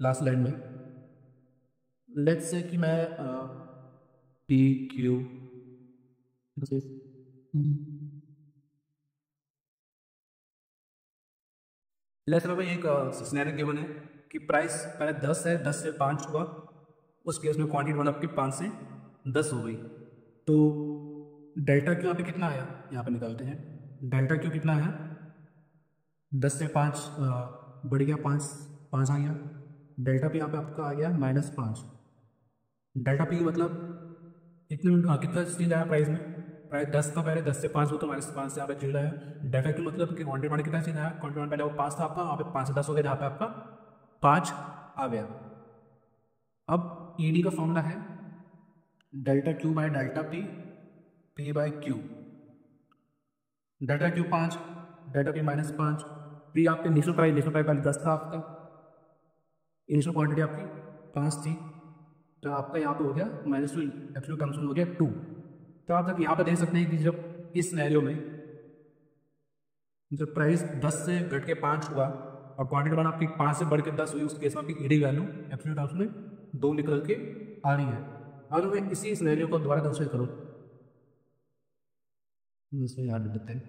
लास्ट लाइन में। लेट्स से कि मैं पी क्यू लेट्स से एक सिनेरियो गिवन है कि प्राइस पहले 10 है, 10 से 5 हुआ, उस केस में क्वांटिटी वन आपकी 5 से 10 हो गई। तो डेल्टा क्यू यहाँ पे कितना आया, यहाँ पे निकालते हैं। डेल्टा क्यू कितना है, 10 से 5 बढ़ गया, 5 आ गया। डेल्टा पी यहाँ पे आपका आ गया -5। डेल्टा पी मतलब कितना चेंज आया प्राइस में? प्राइस 10 था पहले, 10 से 5 हो तो -5 से यहाँ पे 0 है। डेल्टा क्यू मतलब कि क्वांटिटी कितना चेंज आया, क्वांटिटी पहले वो 5 था आपका, वहाँ पे 5 से 10 हो गया, जहाँ पे आपका 5 आ गया। अब ईडी का फॉर्मूला है delta Q by delta P, P by Q. Delta Q 5, delta P -5, P आपके इनिशियल प्राइस पहले 10 था आपका, इनिशियल क्वांटिटी आपकी 5 थी, तो आपका यहाँ पे हो गया -2, एब्सोल्यूट टर्म्स में हो गया 2। तो आप यहाँ पे देख सकते हैं कि जब इस सिनेरियो में जब प्राइस 10 से घट के 5 हुआ और क्वांटिटी वन आपकी 5 से बढ़ के 10 हुई, उस केस में आपकी ईडी वैल्यू एब्सोल्यूट टर्म्स में 2 निकल के आ रही है। अगर मैं इसी सिनेरियो को दोबारा कंसिडर करूँ, इसमें याद देते हैं,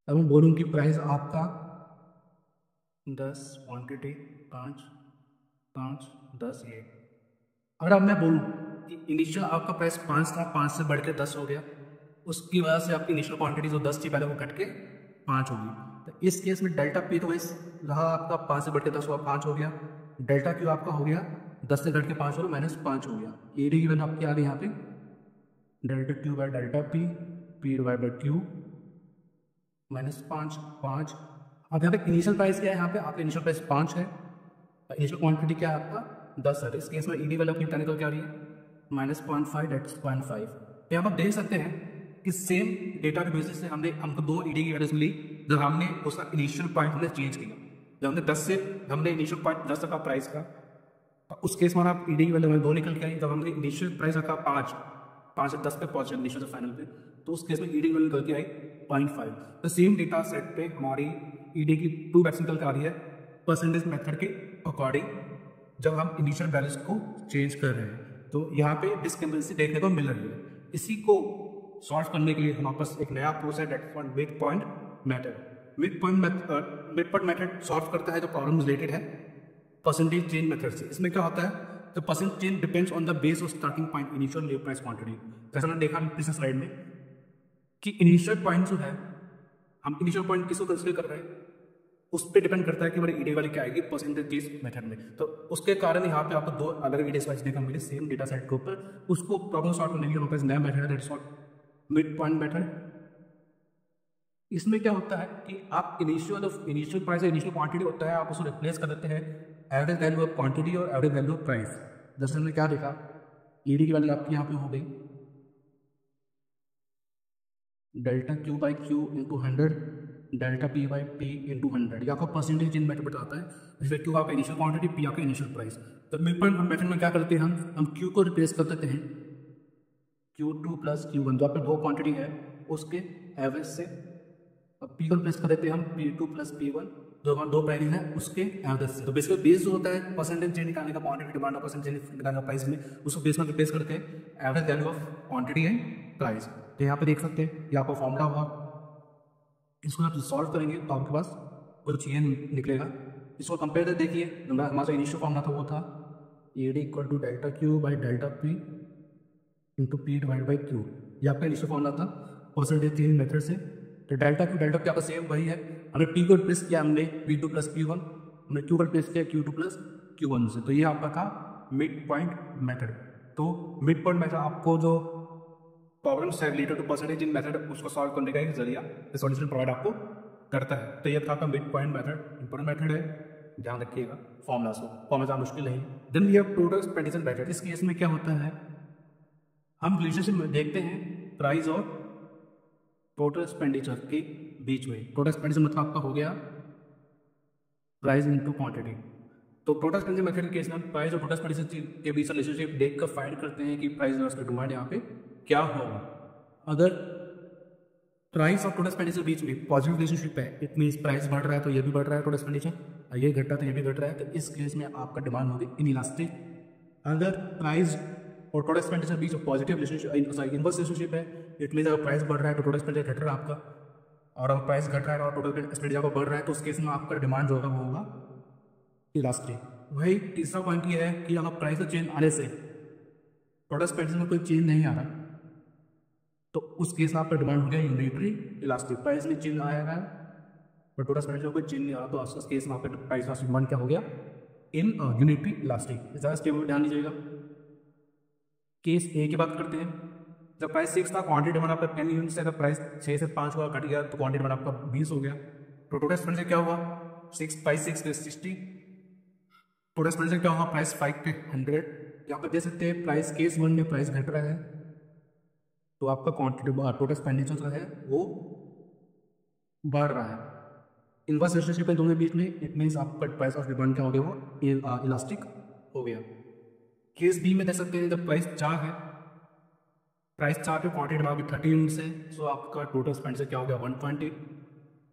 अब मैं बोलूँ कि प्राइस आपका 10, क्वांटिटी 5, 5, 10 ये। अगर अब मैं बोलूँ कि इनिशियल आपका प्राइस 5 था, 5 से बढ़ के 10 हो गया, उसकी वजह से आपकी इनिशियल क्वांटिटी जो 10 थी पहले वो घट के 5 होगी। तो इस केस में डेल्टा पी तो वैस रहा आपका 5 से बढ़ के 10 हुआ, 5 हो गया। डेल्टा क्यू आपका हो गया 10 से घट के 5 हो गया, -5 हो गया। ईडी की वैल्यू आपकी आ गई यहाँ पे delta Q by delta P, P divide by Q, -5, 5। अब यहाँ पे इनिशियल प्राइस क्या है, यहाँ पे आपका इनिशियल प्राइस 5 है, इनिशियल क्वांटिटी क्या है आपका 10 है। इस केस में ईडी वैल्यू कितना निकल के आ रही है -0.5, डेट 0.5। यहाँ पर देख सकते हैं कि सेम डेटा के बेसिस से हमको 2 ईडी की वैल्यूज मिली जब हमने उसका इनिशियल पॉइंट हमने चेंज किया। जब हमने इनिशियल पॉइंट 10 रखा प्राइस का, तो उस केस में आप ईडी की वैल्यू 2 निकल के आई। जब हमने इनिशियल प्राइस रखा 5 से 10 पे पहुंचे इनिशियल से फाइनल पे, तो उस केस में ईडी की वैल्यू निकल के आई 0.5। तो सेम डेटा सेट पे हमारी ईडी की 2 वैल्यूज निकल के आ रही है परसेंटेज मेथड के अकॉर्डिंग जब हम इनिशियल वैल्यूज को चेंज कर रहे हैं। तो यहाँ पे डिस्क्रिपेंसी देखने को मिल रही है। इसी को सॉल्व करने के लिए हमारे पास एक नया अप्रोच है, that mid point method. Mid point method solve करता है जो प्रॉब्लम रिलेटेड है परसेंटेज चेंज मेथड से। इसमें क्या होता है, तो percentage change depends on the base of starting point initial leave price quantity. जैसा मैंने देखा पिछले स्लाइड में कि इनिशियल पॉइंट जो है, हम इनिशियल पॉइंट किसको कंसिडर कर रहे हैं, उस पर डिपेंड करता है कि हमारी ईडी वाली क्या आएगी परसेंटेज चेंज मेथड में। तो उसके कारण यहाँ पे आपको 2 अलग ईडी वाइज देखने मिले सेम डेटा सेट के ऊपर। उसको प्रॉब्लम सॉल्व करने के लिए हमारे पास नया मेथड है मिड पॉइंट मेथड। इसमें क्या होता है कि आप इनिशियल प्राइस इनिशियल क्वांटिटी होता है, आप उसको रिप्लेस कर देते हैं एवरेज वैल्यू ऑफ क्वांटिटी और एवरेज वैल्यू ऑफ प्राइस। जैसे हमने क्या देखा, ईडी की वैल्यू आपकी यहाँ पे हो गई delta Q by Q into 100, delta P by P into 100। ये आपका परसेंटेज चेंज मेथड बताता है, जिसमें क्यू आपका इनिशियल क्वांटिटी, पी आपका इनिशियल प्राइस। तो मिड पॉइंट मेथड में क्या करते हैं, हम क्यू को रिप्लेस कर देते हैं Q2 प्लस Q1, जो आपके 2 क्वांटिटी है उसके एवरेज से। अब P को रिप्लेस कर देते हैं हम P2 प्लस P1, जो हमारे 2 प्राइस है उसके एवरेज से। तो बेसिकली बेस जो होता है परसेंटेज चेंज निकालने का, क्वांटिटी डिमांड और परसेंटेज चेंज निकालने का प्राइस में, उसको बेस में रिप्लेस करके average value of quantity and price. तो यहाँ पे देख सकते हैं ये आपका फॉर्मूला हुआ। इसको आप सॉल्व करेंगे तो आपके पास कुछ ये निकलेगा। इसको कंपेयर करके देखिए, हमारा इनिशियल फॉर्मूला था वो था ED equal to delta Q by delta P into P divide by Q. ये आपका इनिशियल फॉर्मूला था परसेंटेज चेंज मेथड से। तो डेल्टा क्यू आपका सेम वही है। हमने पी को रिप्लेस किया, हमने P2 प्लस P1, हमने क्यू को रिप्लेस किया Q2 प्लस Q1 से। तो ये आपका था मिड पॉइंट मेथड। तो मिड पॉइंट मेथड आपको जो प्रॉब्लम्स है related to percentage change method उसको सॉल्व करने का एक जरिया सॉल्यूशन प्रोवाइड आपको करता है। तो ये था आपका mid point method, important method है, ध्यान रखिएगा। फॉर्मूला ज़्यादा मुश्किल नहीं। Then we have total expenditure method. इस केस में क्या होता है, हम रिलेशनशिप में देखते हैं प्राइस और टोटल एक्सपेंडिचर के बीच में। टोटल एक्सपेंडिचर मतलब आपका हो गया प्राइस इनटू क्वांटिटी। तो टोटल एक्सपेंडिचर मेथड के केस में प्राइस और टोटल एक्सपेंडिचर के बीच रिलेशनशिप देख कर फाइंड करते हैं कि प्राइस और डिमांड यहाँ पे क्या होगा। अगर प्राइस और टोटल एक्सपेंडिचर बीच में पॉजिटिव रिलेशनशिप है, इट मींस प्राइस बढ़ रहा है तो ये भी बढ़ रहा है टोटल एक्सपेंडिचर, ये घट रहा है तो ये भी घट रहा है, तो इस केस में आपका डिमांड होगी इनइलास्टिक। अगर प्राइस और टोटल एक्सपेंडिचर बीच में पॉजिटिव रिलेशनशिप इनवर्स रिलेशनशिप है, इट मींस अगर प्राइस बढ़ रहा है तो टोटल एक्सपेंडिचर घट रहा है आपका, और अगर प्राइस घट रहा है और टोटल एक्सपेंडिचर आपका बढ़ रहा है तो उस केस में आपका डिमांड जो होगा वो होगा इलास्टिक। वही तीसरा पॉइंट ये है कि अगर प्राइस का चेंज आने से टोटल एक्सपेंडिचर में कोई चेंज नहीं आ रहा तो उस केस में आपका डिमांड हो गया यूनिटरी इलास्टिक। प्राइस में चेंज आएगा और टोटल एक्सपेंडिचर में कोई चेंज नहीं आ रहा तो उस केस में आपका प्राइस का डिमांड क्या हो गया इन यूनिटरी इलास्टिक। ज़्यादा स्टेप में ध्यान दीजिएगा। केस ए की बात करते हैं। जब प्राइस 6 था, क्वांटिटी डिमांड आपका 10 यूनिट से, अगर प्राइस 6 से 5 हुआ घट गया तो क्वांटिटी डिमांड आपका 20 हो गया। तो टोटल एक्सपेंडिचर क्या हुआ, 6 बाई 6 60। टोटल एक्सपेंडिचर क्या होगा, प्राइस 5 पे 100। यहाँ पर देख सकते हैं प्राइस केस 1 में प्राइस घट रहा है तो आपका क्वांटिटी टोटल एक्सपेंडिचर जो है वो बढ़ रहा है। इनवर्स रिलेशनशिप है दोनों बीच में, इट मीन्स आपका प्राइस ऑफ डिमांड क्या हो गया, वो इलास्टिक हो गया। केस बी में देख सकते हैं जब प्राइस 4 है, प्राइस 4 पे क्वांटिटी डिमांड 30 यूनिट्स है, सो आपका टोटल एक्सपेंडिचर क्या हो गया 120।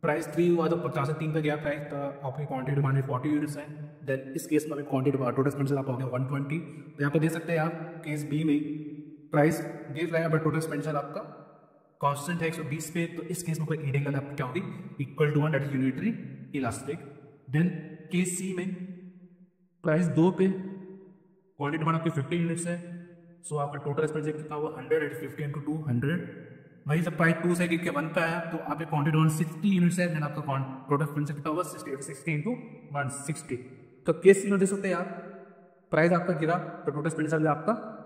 प्राइस 3 हुआ तो 50 से 3 पे गया प्राइस, तो आपकी क्वांटिटी डिमांड 40 यूनिट्स है। देन इस केस में क्वांटिटी टोटल एक्सपेंडिचर आपका हो गया 120। तो यहाँ पे देख सकते हैं आप केस बी में प्राइस गिर रहा है बट टोटल एक्सपेंडिचर आपका कांस्टेंट है 120 पे, तो इस केस में कोई ईडिंग आपकी क्या होगी, equal to 1, that is unitary elastic. Then case C में प्राइस 2 पे क्वांटिटी डिमांड आपकी 50 यूनिट्स है, सो आपका टोटल एक्सपेंडिचर कितना हुआ 100, एट 50 इंटू 2 100। वही जब प्राइस 2 से गिर के 1 पे आया तो आपके क्वांटिटी डिमांड 60 यूनिट्स है, देन आपका टोटल एक्सपेंडिचर कितना हुआ 60 इंटू 160। तो केस सी में देख सकते हैं आप प्राइस आपका गिरा तो टोटल एक्सपेंडिचर भी आपका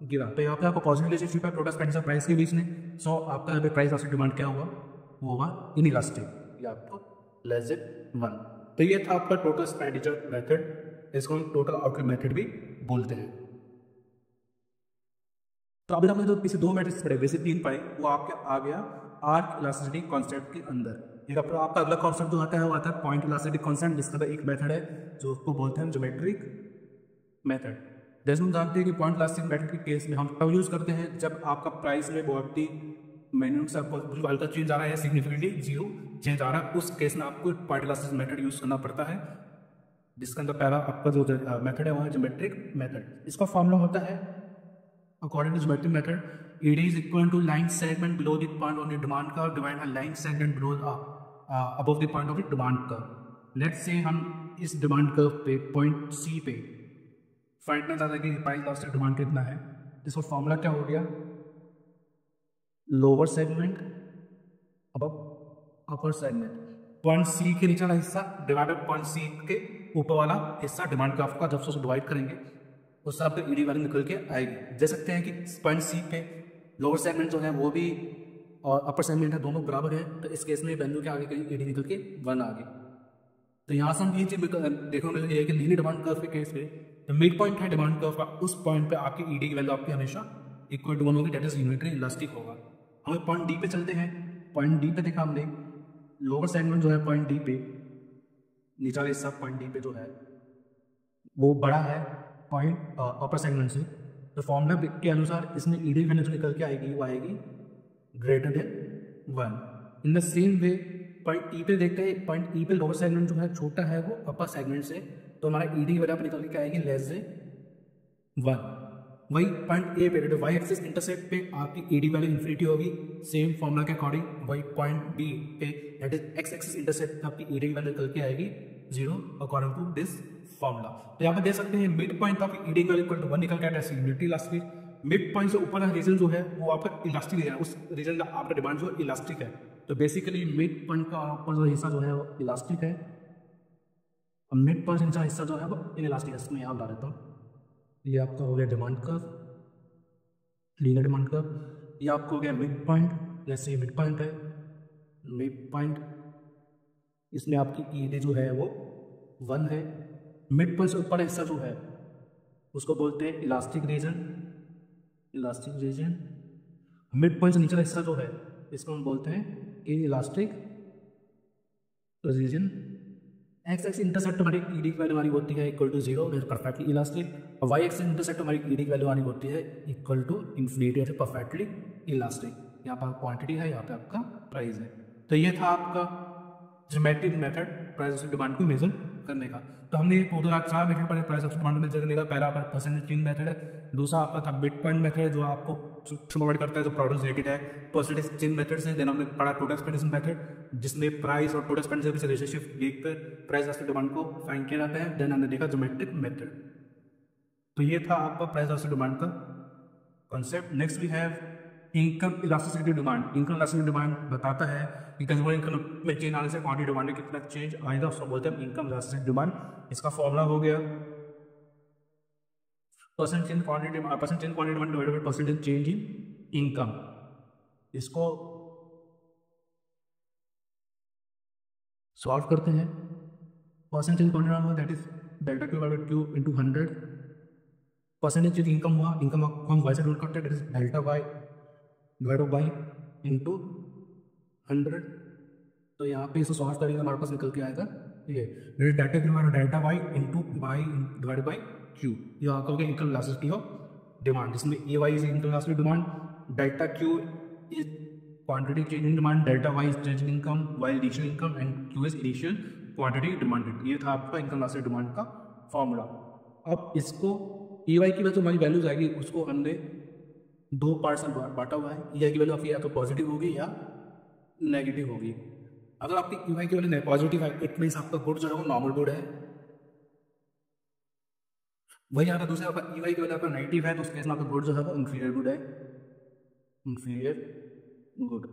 गिरा, तो यहाँ पे आपको पॉजिटिव रिलेशनशिप है टोटल एक्सपेंडिचर प्राइस के बीच में। सो आपका यहाँ पे प्राइस ऑफ डिमांड क्या हुआ, वो होगा इनइलास्टिक, या आपको लेस देन 1। तो ये था आपका टोटल एक्सपेंडिचर मेथड, इसको हम टोटल आउटकम मेथड भी बोलते हैं। तो अभी हमने जो पीछे 2 मैट्रिक्स पढ़े, वैसे 3 पाए, वो आपके आ गया आर्क इलास्टिसिटी कॉन्सेप्ट के अंदर। एक आपका अगला कॉन्सेप्ट जो आता है वो आता है पॉइंट इलास्टिसिटी कॉन्सेप्ट, जिसका एक मेथड है जो उसको बोलते हैं ज्योमेट्रिक मेथड। जैसे हम जानते हैं कि पॉइंट इलास्टिक मेथड के केस में हम तब यूज करते हैं जब आपका प्राइस में बहुत ही मैन्यूट से आपको बिल्कुल हल्का चेंज आ रहा है, सिग्निफिकेंटली जीरो चेंज आ रहा है, उस केस में आपको पॉइंट इलास्टिक मेथड यूज करना पड़ता है, जिसका अंदर पहला आपका जो मेथड है वो है ज्योमेट्रिक मेथड। इसका फॉर्मूला होता है according to geometric method, ED is equal to line segment below the point on the demand curve divide by line segment below above the point of the demand curve. Let's say हम इस demand curve पे point C पे find करना चाहते हैं कि price elastic demand कितना है। इसका फॉर्मूला क्या हो गया, lower segment above upper segment, point C के नीचे वाला हिस्सा डिवाइड बाय पॉइंट सी के ऊपर वाला हिस्सा डिमांड कर्व का, जब से डिवाइड करेंगे उससे आपको ईडी वैल्यू निकल के आएगी। देख सकते हैं कि पॉइंट सी पे लोअर सेगमेंट जो है वो भी और अपर सेगमेंट है दोनों बराबर है, तो इस केस में वैल्यू क्या आगे ईडी निकल के 1 आ गई। तो यहाँ से हम ये चीज देखने को मिली है कि लीनियर डिमांड कर्व के केस में तो मिड पॉइंट है डिमांड कर्व का, उस पॉइंट पे आपकी ईडी की वैल्यू आपकी हमेशा इक्वल टू 1 होगी, दैट इज यूनिटरी इलास्टिक होगा। हमें पॉइंट डी पे चलते हैं। पॉइंट डी पे देखा हमने लोअर सेगमेंट जो है पॉइंट डी पे, नीचा हिस्सा पॉइंट डी पे जो है वो बड़ा है पॉइंट अपर सेगमेंट से, तो फॉर्मूला के अनुसार इसमें ईडी वैल्यू जो निकल के आएगी वो आएगी greater than 1। In the same way point ई पे देखते हैं, पॉइंट ई पे लोअर सेगमेंट जो है छोटा है वो अपर सेगमेंट से, तो हमारा ईडी वैल्यू निकल के आएगी लेस देन 1। वही पॉइंट ए पे वाई एक्सिस इंटरसेप्ट पे आपकी ईडी वैल्यू इन्फिनिटी होगी, सेम फॉर्मूला के अकॉर्डिंग। वही पॉइंट बी पे that is x axis intercept पे आपकी ईडी वैल्यू निकल के आएगी 0 अकॉर्डिंग टू दिस फॉर्मूला। तो यहाँ पे देख सकते हैं मिड पॉइंट आपकी ईडी वैल्यू इक्वल टू 1 निकल के आता है यूनिटरी इलास्टिक। मिड पॉइंट से ऊपर का रीजन जो है वो आपका इलास्टिक रीजन है, उस रीजन का आपका डिमांड जो इलास्टिक है। तो बेसिकली मिड पॉइंट का ऊपर जो हिस्सा जो है वो इलास्टिक है और मिड पॉइंट नीचा हिस्सा जो है वो इनइलास्टिक है। इसमें यहाँ ला देता हूँ, ये आपका हो गया demand curve, linear demand curve. ये आपको हो गया मिड पॉइंट, जैसे ये मिड पॉइंट है, मिड पॉइंट इसमें आपकी ईडी जो है वो 1 है। मिड पॉइंट से ऊपर हिस्सा जो है उसको बोलते हैं elastic region, elastic region. Mid point से नीचे हिस्सा जो है इसको हम बोलते हैं elastic region. X axis intercept हमारी ईडी की वैल्यू हमारी होती है इक्वल टू 0, परफेक्टली इलास्टिक। और वाई एक्सिस इंटरसेप्ट हमारी ईडी की वैल्यू हमारी होती है equal to infinity, perfectly elastic. यहाँ पर क्वांटिटी है, यहाँ पे आपका प्राइस है। तो ये था आपका geometric method price of demand को मेजर करने का। तो हमने टोटल 4 मेथड पढ़े प्राइस ऑफ डिमांड मेजर करने का। पहला आपका परसेंटेज चेंज मेथड है, दूसरा आपका था मिड पॉइंट मेथड जो आपको प्रोवाइड करता है जो प्रोडक्ट रिलेटेड है परसेंटेज चेंज मेथड से। देन हमने पढ़ा टोटल एक्सपेंडिचर मेथड जिसमें प्राइस और टोटल एक्सपेंडिचर के रिलेशनशिप देखकर प्राइस ऑफ डिमांड को फाइंड किया जाता है। देन हमने देखा ज्योमेट्रिक मेथड। तो ये था आपका प्राइस ऑफ डिमांड का concept. Next we have income elasticity demand. Income elasticity demand बताता है कि कंज्यूमर इनकम में चेंज आने से क्वांटिटी डिमांड में कितना चेंज आएगा, उसको बोलते हैं इनकम इलास्टिसिटी डिमांड। इसका फॉर्मूला हो गया percent change quantity demand divided by percentage change in income. इसको सॉल्व करते हैं। Percentage quantity demand that is delta Q by Q into 100। Percentage change income हुआ, इनकम को हम वाई से रूल करते हैं, that is delta Y divided by into 100। तो यहाँ पे इसको सॉल्व करेंगे, हमारे पास निकल के आएगा ये delta Q by delta Y into Y divided by Q. ये आपका हो गया इनकम इलास्टिसिटी ऑफ डिमांड, जिसमें E Y is income elasticity demand, delta Q is quantity change in demand, delta Y is change in income, Y initial income and Q is initial quantity demanded. ये था आपका income elasticity demand का formula. अब इसको ए Y की वजह हमारी values आएगी, उसको हमने दो पार्ट्स में बांटा हुआ है। ए आई की वैल्यू आपकी या तो पॉजिटिव होगी या नेगेटिव होगी। अगर आपकी ई वाई की वैल्यू पॉजिटिव है, इट मीन्स आपका गुड जो है वो नॉर्मल गुड है। वही अगर दूसरा आपका ई वाई की वैल्यू आपका नेगेटिव है, तो उस केस में आपका गुड जो है वो इंफीरियर गुड है, इंफीरियर गुड।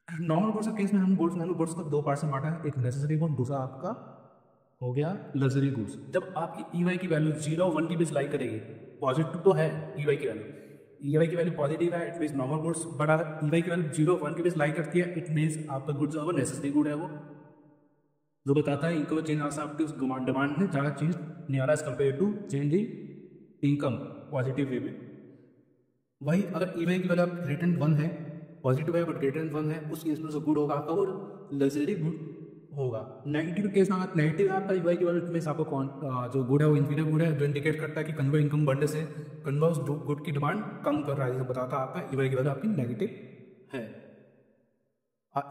नॉर्मल गुड्स के केस में हम गुड्स को दो पार्ट में बांटा है, एक नेसेसरी गुड, दूसरा आपका हो गया लग्जरी गुड्स। जब आपकी ई वाई की वैल्यू 0 और 1 की बीच लाई करेगी, पॉजिटिव तो है ई वाई की वैल्यू, ई वाई की वैल्यू पॉजिटिव है, it means normal goods, but अगर ई वाई की वैल्यू 0 1 के बीच लाई करती है, इट मीन्स आपका गुड्स जो है वो नेसेसरी गुड है, वो जो बताता है इनकम चेंज आ सकती है, उस डिमांड में ज़्यादा चेंज नहीं आ रहा as compare to change in income positive way में। वही अगर ई वाई की वैल्यू ग्रेटर देन 1 है, पॉजिटिव है बट ग्रेटर देन 1 है, उस केस में जो गुड होगा आपका वो लग्जरी गुड होगा। नेगेटिव केस में अगर नेगेटिव है आपका ई वाई की वैल्यू, मीन्स आपका जो गुड है वो इंफीरियर गुड है, जो इंडिकेट करता है कि कन्वर्स इनकम बढ़ने से कन्वर्स गुड की डिमांड कम कर रहा है, जिसे बताता है आपका ई वाई की वैल्यू आपकी नेगेटिव है।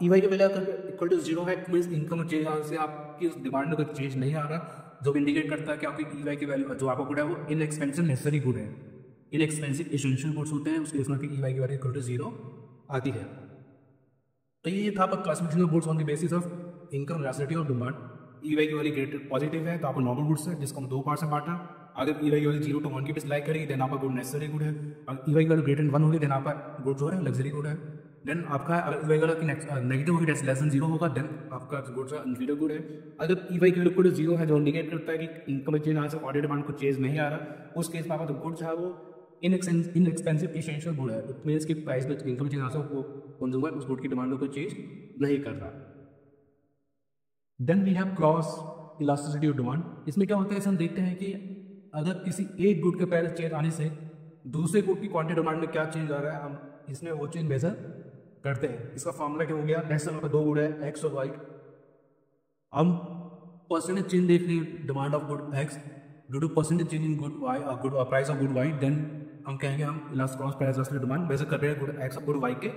ई वाई की वैल्यू अगर इक्वल टू 0 है, मीन्स इनकम चेंज आने से आपकी उस डिमांड में कोई चेंज नहीं आ रहा, जो इंडिकेट करता है कि आपकी ई वाई की वैल्यू जो आपका गुड है वो इनएक्सपेंसिव नेसेसरी गुड है। इनएक्सपेंसिव एसेंशियल गुड्स होते हैं, उसके इसमें ई वाई की वैल्यू इक्वल टू 0 आती है। तो ये था आपका classification of goods on the basis of income elasticity of demand. E Y की वैल्यू ग्रेटर पॉजिटिव है तो आपको नॉर्मल गुड्स है, जिसको हम दो पार्ट से बांटा। अगर ई वाई की वैल्यू 0 to 1 की बीच लाई करेगी, देन आपका गुड नेसेसरी गुड है। अगर ई वाई की वैल्यू ग्रेटर देन 1 होगी, देन आपका गुड जो है लग्जरी गुड है। देन आपका अगर ई वाई की नेगेटिव होगी, लेस देन 0 होगा, देन आपका गुड जो इंफीरियर गुड है। अगर ई वाई की वैल्यू इक्वल टू 0 है, जो इंडिकेट करता है कि इनकम में चेंज आने से ऑर्डर डिमांड को चेंज नहीं आ रहा, उस केस में आपका गुड जो है वो इनएक्सपेंसिव एसेंशियल गुड है। इट मीन्स कि प्राइस में इनकम चेंज आ से वो कंज्यूमर उस गुड की डिमांड को चेंज नहीं कर रहा। Then we have cross elasticity of demand. इसमें क्या होता है, हम देखते हैं कि अगर किसी एक गुड के प्राइस चेंज आने से दूसरे गुड की क्वांटिटी डिमांड में क्या चेंज आ रहा है, हम इसमें वो चेंज मेजर करते हैं। इसका फॉर्मूला क्या हो गया, नेक्स्ट हमारे दो गुड है एक्स और वाई, हम परसेंटेज चेंज देख रहे हैं demand of good X due to percentage change in good Y, good price of good Y, then हम कहेंगे हम cross price elasticity demand measure कर रहे हैं गुड एक्स और गुड वाई के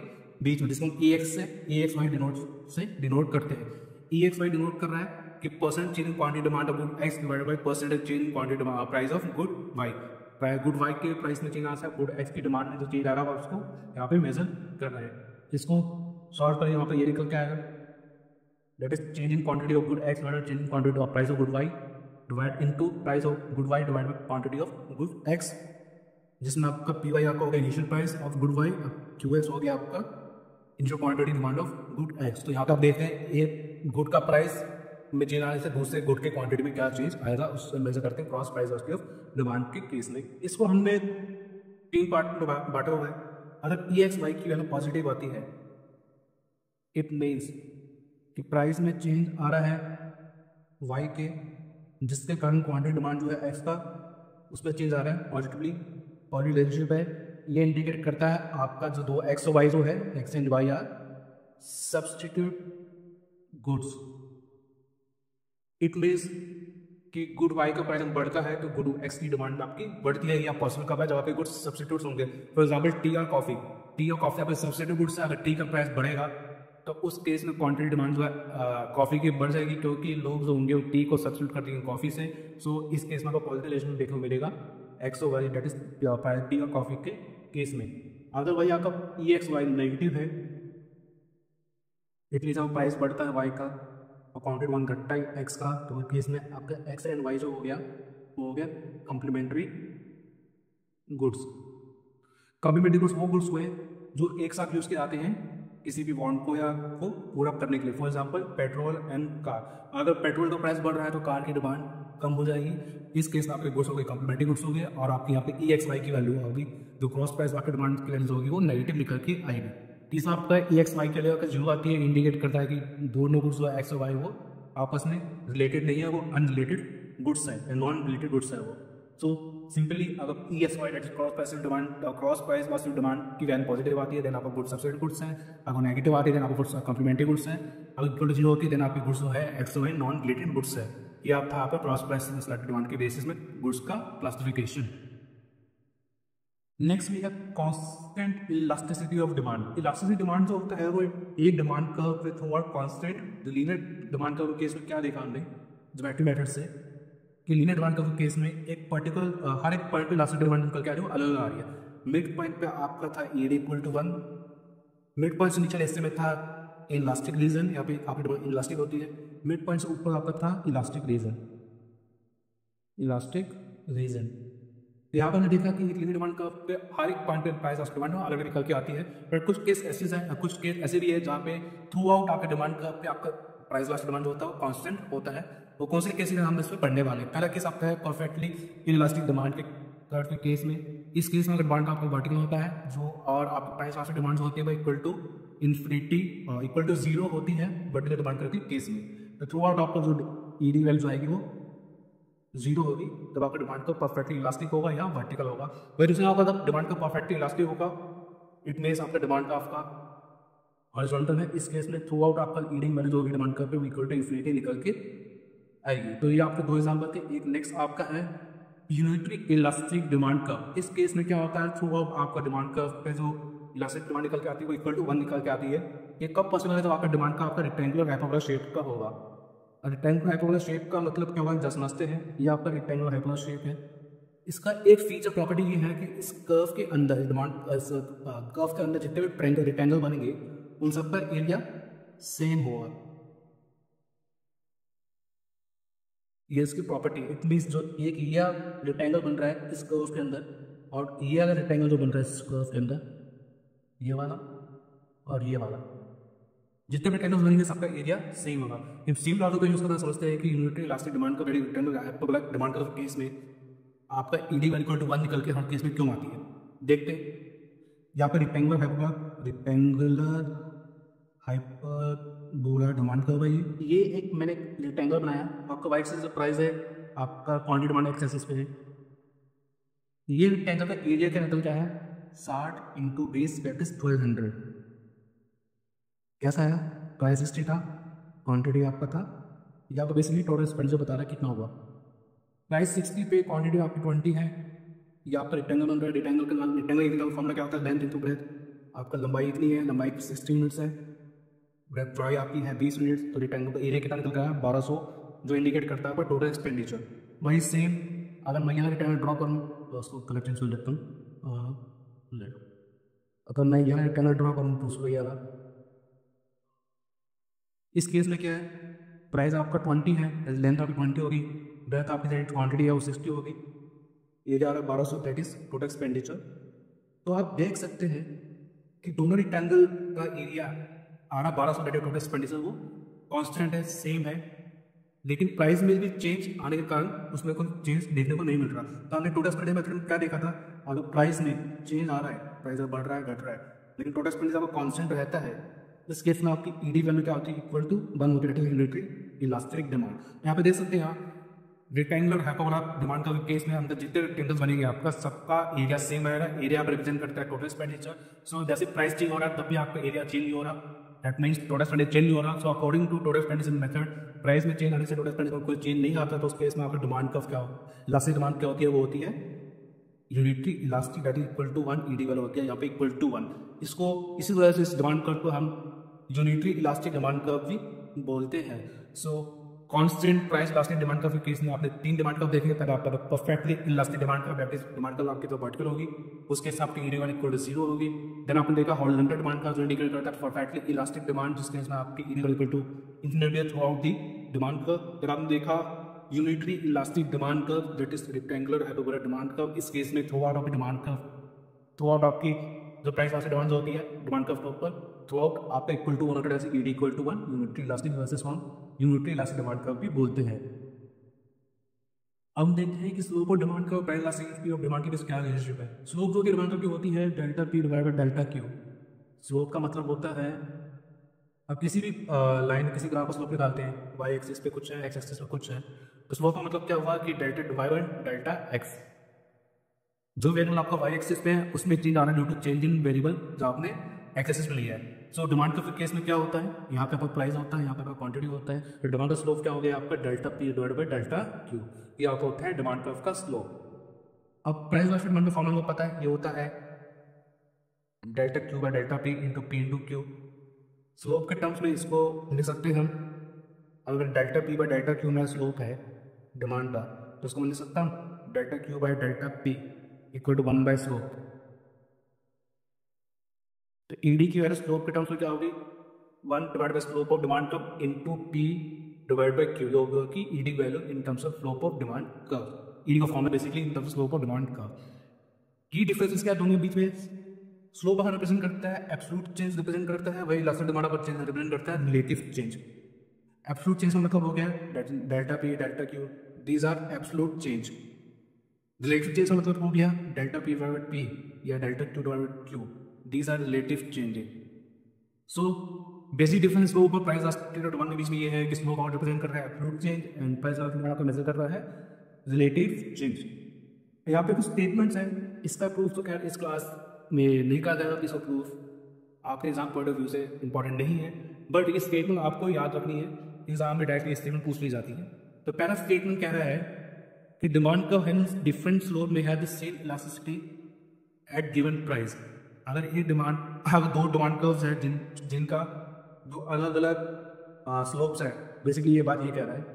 बीच में, जिसको हम ए एक्स से ए एक्स वाई डिनोट करते हैं। ई एक्स वाई डिनोट कर रहा है कि percent change in quantity demand of good X divided by percentage change in quantity price of good Y. Good Y के प्राइस में चेंज आ सकता है, गुड एक्स की डिमांड में जो चेंज आ रहा है उसको यहाँ पे मेजर कर रहे हैं। इसको सॉल्व करें, यहाँ पे ये निकल के आएगा, that is change in quantity of good X divided change in quantity of price of good Y divide into price of good Y divide by quantity of good X, जिसमें आपका पी वाई आपका हो गया initial price of good Y, Q X हो गया आपका initial quantity demand of good X. तो यहाँ पे आप देखते हैं एक गुड का प्राइस में चेंज आने से दूसरे गुड के क्वांटिटी में क्या चेंज आएगा, उससे मेजर करते हैं cross price elasticity of demand के केस में। इसको हमने 3 पार्ट में बांटा हुआ है। अगर ई एक्स वाई की वैल्यू पॉजिटिव आती है, इट मीन्स कि प्राइस में चेंज आ रहा है वाई के, जिसके कारण क्वांटिटी डिमांड जो है एक्स का उसमें चेंज आ रहा है पॉजिटिवली, पॉजिटिव रिलेशनशिप है। ये इंडिकेट करता है आपका जो दो एक्स और वाई जो है, X and Y are substitute goods. It means कि गुड वाई का प्राइस बढ़ता है तो गुड एक्स की डिमांड आपकी बढ़ती है, या पॉसिबल कब है जब आपके गुड्स सब्स्टिट्यूट्स होंगे। फॉर एग्जांपल टी और कॉफी आपके सब्स्टिट्यूट गुड्स है, अगर टी का प्राइस बढ़ेगा तो उस केस में क्वांटिटी डिमांड जो है कॉफ़ी की बढ़ जाएगी, क्योंकि लोग जो होंगे वो टी को सब्स्टिट्यूट कर देंगे कॉफ़ी से। सो इस केस में आपको पॉजिटिव रिलेशन देखने को मिलेगा एक्स और वाई, डेट इज टी और कॉफ़ी के केस में। अगर वही आपका ई एक्स वाई नेगेटिव है, इट मीन्स आपका प्राइस बढ़ता है वाई का और क्वांटिटी डिमांड घटता है एक्स का, तो केस में आपका एक्स एंड वाई जो हो गया वो हो गया कॉम्प्लीमेंट्री गुड्स। कॉम्प्लीमेंट्री गुड्स वो गुड्स हुए जो एक साथ यूज़ किए जाते हैं किसी भी वांट को या को पूरा करने के लिए। For example petrol and car, अगर पेट्रोल का प्राइस बढ़ रहा है तो कार की डिमांड कम हो जाएगी। इस केस में आपके गुड्स हो गए कॉम्प्लीमेंट्री गुड्स हो गए, और आपके यहाँ पे EXY की वैल्यू होगी, जो क्रॉस प्राइस आपके डिमांड की वैल्यू होगी वो नेगेटिव निकल के आएगी। तीसरा आपका EXY के लिए अगर जीरो आती है, इंडिकेट करता है कि दोनों गुड्स जो एक्स और वाई वो आपस में रिलेटेड नहीं है, वो अनरिलेटेड गुड्स है, नॉन रिलेटेड गुड्स है वो। सो सिंपली अगर ESY that is cross price demand, cross price versus demand की वैल्यू पॉजिटिव आती है देन आपका गुड्स सब्सिडी गुड्स हैं, अगर नेगेटिव आती है देन आपका गुड्स कॉम्प्लीमेंट्री गुड्स हैं, अगर इक्वल टू जीरो होती है देन आपके गुड्स जो है X Y non related goods है। ये आप था आपका क्रॉस प्राइस सेलेक्टेड डिमांड के बेसिस में गुड्स का क्लासिफिकेशन। नेक्स्ट भी है constant elasticity of demand. Elasticity demand जो होता है वो एक demand curve with throughout constant. Linear demand curve case में क्या देखा हमने ज्योमेट्रिक मेथड से कि लीनियर डिमांड कर्व केस में एक पर्टिकुलर हर एक पॉइंट पे इलास्टिक डिमांड निकल के आ रही है, वो अलग आ रही है। मिड पॉइंट पे आपका था ED equal to 1, mid point से नीचे ऐसे में था इलास्टिक रीजन, यहाँ पे आपकी डिमांड इलास्टिक होती है। मिड पॉइंट से ऊपर आपका था इलास्टिक रीजन, इलास्टिक रीजन। यहाँ पर हमने देखा कि लीनियर डिमांड कर्व पे हर एक पॉइंट पे प्राइस ऑफ डिमांड अलग निकल के आती है, बट कुछ केस ऐसे हैं, कुछ केस ऐसे भी है जहाँ पे थ्रू आउट आपके डिमांड कर्व पे आपका प्राइस लास्ट डिमांड होता है वो कांस्टेंट होता है। वो कौन से केसेस हम इसमें पढ़ने वाले हैं। पहला केस आपका है परफेक्टली इलास्टिक डिमांड के कर्व के केस में। इस केस में अगर डिमांड आपका वर्टिकल होता है जो, और आपका प्राइस लास्ट डिमांड होती है वो equal to infinity equal to zero होती है वर्टिकल डिमांड कर्व के केस में, तो थ्रू आउट आपका जो ED वैल्यू आएगी वो जीरो होगी, तब आपका डिमांड का परफेक्टली इलास्टिक होगा या वर्टिकल होगा। वही दूसरा होगा जब डिमांड का परफेक्टली इलास्टिक होगा, इट मीन्स आपका डिमांड का आपका हॉरिजॉन्टल है। इस केस में थ्रू आउट आपका लीडिंग वैल्यू जो भी डिमांड कर पे वो इक्वल टू इन्फिनिटी निकल के आएगी। तो ये आपके दो एग्जाम्पल थे। एक नेक्स्ट आपका है यूनिटरी इलास्टिक डिमांड कर्व। इस केस में क्या होता है, थ्रू आउट आपका डिमांड कर्व पे जो इलास्टिक डिमांड निकल के आती है वो इक्वल टू 1 निकल के आती है। ये कब पॉसिबल है, तो आपका डिमांड का आपका रेक्टेंगुलर हाइपरबोला शेप का होगा। रेक्टेंगुलर हाइपरबोला शेप का मतलब क्या होगा, जस्ट समझते हैं, ये आपका रेक्टेंगुलर हाइपरबोला शेप है। इसका एक फीचर प्रॉपर्टी ये है कि इस कर्व के अंदर डिमांड कर्व के अंदर जितने भी रेक्टेंगल बनेंगे उन सब का एरिया सेम होगा। ये इसकी प्रॉपर्टी, इट मीन्स जो एक एरिया रेक्टेंगल बन रहा है इस कर्व के अंदर, और ये वाला रेक्टेंगल जो बन रहा है इस कर्व के अंदर, ये वाला और ये वाला, जितने रेक्टेंगल्स बनेंगे सबका एरिया सेम होगा। इन सेम लॉजिक को यूज करना समझते हैं कि यूनिटरी इलास्टिक डिमांड का rectangle hyperbola demand curve case में आपका ED इक्वल टू 1 निकल के हर केस में क्यों आती है देखते हैं। यहाँ पर रेक्टेंगुलर हाइपरबोला डिमांड कर्व है। ये एक मैंने रेक्टेंगल बनाया, आपका वाई एक्सिस प्राइस है, आपका क्वांटिटी डिमांड एक्स एक्सिस पे है। ये रेक्टेंगल का एरिया का निकल क्या है 60 इंटू बेस प्रैक्टिस 1200। कैसा आया, प्राइस हिस्ट्री था, क्वांटिटी आपका था, या तो बेसिकली टोटल एक्सपेंडिचर बता रहा है कितना हुआ। प्राइस 60 पे, क्वांटिटी आपकी 20 है। या आपका रेक्टेंगल बन रहा है, रेक्टेंगल का नाम रेक्टेंगल फॉर्मूला क्या होता है, लेंथ इंटू ब्रेथ। आपका लंबाई इतनी है, लंबाई 60 यूनिट्स है, ब्रेथ चौड़ाई आपकी है 20 यूनिट्स, तो रेक्टेंगल का एरिया कितना निकल रहा है 1200, जो इंडिकेट करता है आपका टोटल एक्सपेंडिचर। वही सेम अगर मैं यहाँ रेक्टेंगल ड्रॉ करूँ तो उसको कलेक्शन से लेता हूँ, अगर मैं यहाँ रेक्टेंगल ड्रॉ करूँ तो उसको ये वाला, इस केस में क्या है, प्राइस आपका 20 है, लेंथ आपकी 20 होगी, ब्रेथ आपकी क्वांटिटी है वो 60 होगी, एरिया आ रहा है 1200, दैट इज टोटल एक्सपेंडिचर। तो आप देख सकते हैं कि दोनों रेक्टेंगल का एरिया आ रहा 1200, दैट इज टोटल एक्सपेंडिचर, वो कांस्टेंट है, सेम है, लेकिन प्राइस में भी चेंज आने के कारण उसमें कोई चेंज देखने को नहीं मिल रहा। तो हमने टोटल एक्सपेंडिचर मेथड में क्या देखा था, अगर प्राइस में चेंज आ रहा है, प्राइस बढ़ रहा है घट रहा है, लेकिन टोटल एक्सपेंडिचर आपका कांस्टेंट रहता है, इस केस में आपकी ED वैल्यू क्या होती है इक्वल टू 1 होती है यूनिटरी इलास्टिक डिमांड। यहाँ पे देख सकते हैं आप रेक्टेंगुलर हाइपरबोला डिमांड का केस में अंदर जितने रेक्टेंगल्स बनेंगे आपका सबका एरिया सेम रहेगा। एरिया रिप्रेजेंट करता है टोटल एक्सपेंडिचर। सो जैसे प्राइस चेंज हो रहा है तब भी आपका एरिया चेंज नहीं हो रहा, that means total expenditure change नहीं हो रहा। So according to total expenditure method, price में चेंज आने से टोटल एक्सपेंडिचर कोई चेंज नहीं आता, तो उस केस में आपका डिमांड कर्व क्या हो, इलास्टिक डिमांड क्या होती है, वो होती है unitary elastic, that is equal to 1, ED वाला होती है यहाँ पे इक्वल टू 1। इसको इसी वजह से इस डिमांड कर्व को हम यूनिटरी इलास्टिक डिमांड कर्व भी बोलते हैं। सो constant price elastic demand curve के केस में आपने 3 डिमांड कर्व देखेंगे, पहले आपका perfectly elastic demand curve, that is demand curve आपकी तो वर्टिकल होगी, उसके हिसाब आपकी ED इक्वल टू 0 होगी। देन आपने देखा हॉरिजॉन्टल डिमांड कर्व जो इंडिकेट करता है परफेक्टली इलास्टिक डिमांड, जिसके इसमें आपकी ED equal to infinity throughout the demand curve. फिर आपने देखा unitary elastic demand curve, that is rectangular hyperbola demand curve, इस केस में throughout of demand curve, throughout आपकी जो प्राइस इलास्टिक डिमांड होती है डिमांड कर्व के ऊपर थ्रू आउट आपका इक्वल टू 1 होता है, जैसे ED equal to 1 unitary elastic versus unitary elastic demand curve भी बोलते हैं। अब देखते हैं कि slope of demand curve price elasticity of demand के बीच क्या रिलेशनशिप है। स्लोप जो की डिमांड कर्व की होती है delta P divide by delta Q. Slope का मतलब होता है अब किसी भी लाइन किसी ग्राफ का स्लोप निकालते हैं, वाई एक्सिस पे कुछ है, एक्स एक्सिस पे कुछ है, तो स्लोप का मतलब क्या हुआ कि delta divide by delta X. जो वेरिएबल आपका वाई एक्सिस पे है उसमें चेंज आ रहा है due to change in variable जो आपने एक्स एक्सिस पे लिया है। सो डिमांड कर्व के केस में क्या होता है, यहाँ पे आपका प्राइस होता है, यहाँ पे आपका क्वांटिटी होता है, तो डिमांड का स्लोप क्या हो गया आपका delta P divide by delta Q. ये आपको होता है डिमांड कर्व का स्लोप। अब प्राइस इलास्टिक डिमांड का फॉर्मूला पता है, ये होता है delta Q by delta P into P into Q. Slope के टर्म्स में इसको लिख सकते हैं हम, अगर delta P by delta Q मेरा स्लोप है डिमांड का, तो उसको मैं लिख सकता हूँ delta Q by delta P equal to 1 by slope. तो ईडी की वैल्यू स्लोप के टर्म्स में क्या होगी 1 divide by slope of demand curve into P divide by Q, जो होगा कि ED value in terms of slope of demand curve. ED का फॉर्म है basically in terms of slope of demand curve. की differences क्या दोनों के बीच में, स्लोप अगर रिप्रेजेंट करता है एब्सोल्यूट चेंज रिप्रेजेंट करता है, वही इलास्टिक डिमांड पर चेंज रिप्रेजेंट करता है रिलेटिव चेंज। एब्सोल्यूट चेंज का मतलब हो गया delta P delta Q, these are absolute change. Relative change का मतलब हो गया डेल्टा पी डिवाइडेड पी या delta Q divided Q, these are relative changes. So basic difference वो ऊपर प्राइस इलास्टिक डिमांड के बीच में ये है कि स्लोप और रिप्रेजेंट कर रहा है absolute change and price elastic demand को मेजर कर रहा है रिलेटिव चेंज। यहाँ पे कुछ स्टेटमेंट्स हैं, इसका प्रूफ तो खैर इस क्लास में नहीं कहा जाएगा कि इसका प्रूफ आपके एग्जाम पॉइंट ऑफ व्यू से इंपॉर्टेंट नहीं है, बट ये स्टेटमेंट आपको याद रखनी है, एग्जाम में डायरेक्टली स्टेटमेंट पूछ ली जाती है। तो पहला स्टेटमेंट कह रहा है कि demand curve has different slope may have the same elasticity at given price. अगर एक डिमांड अगर दो डिमांड कर्व्स है जिनका दो अलग अलग स्लोप्स है, बेसिकली ये बात ये कह रहा है,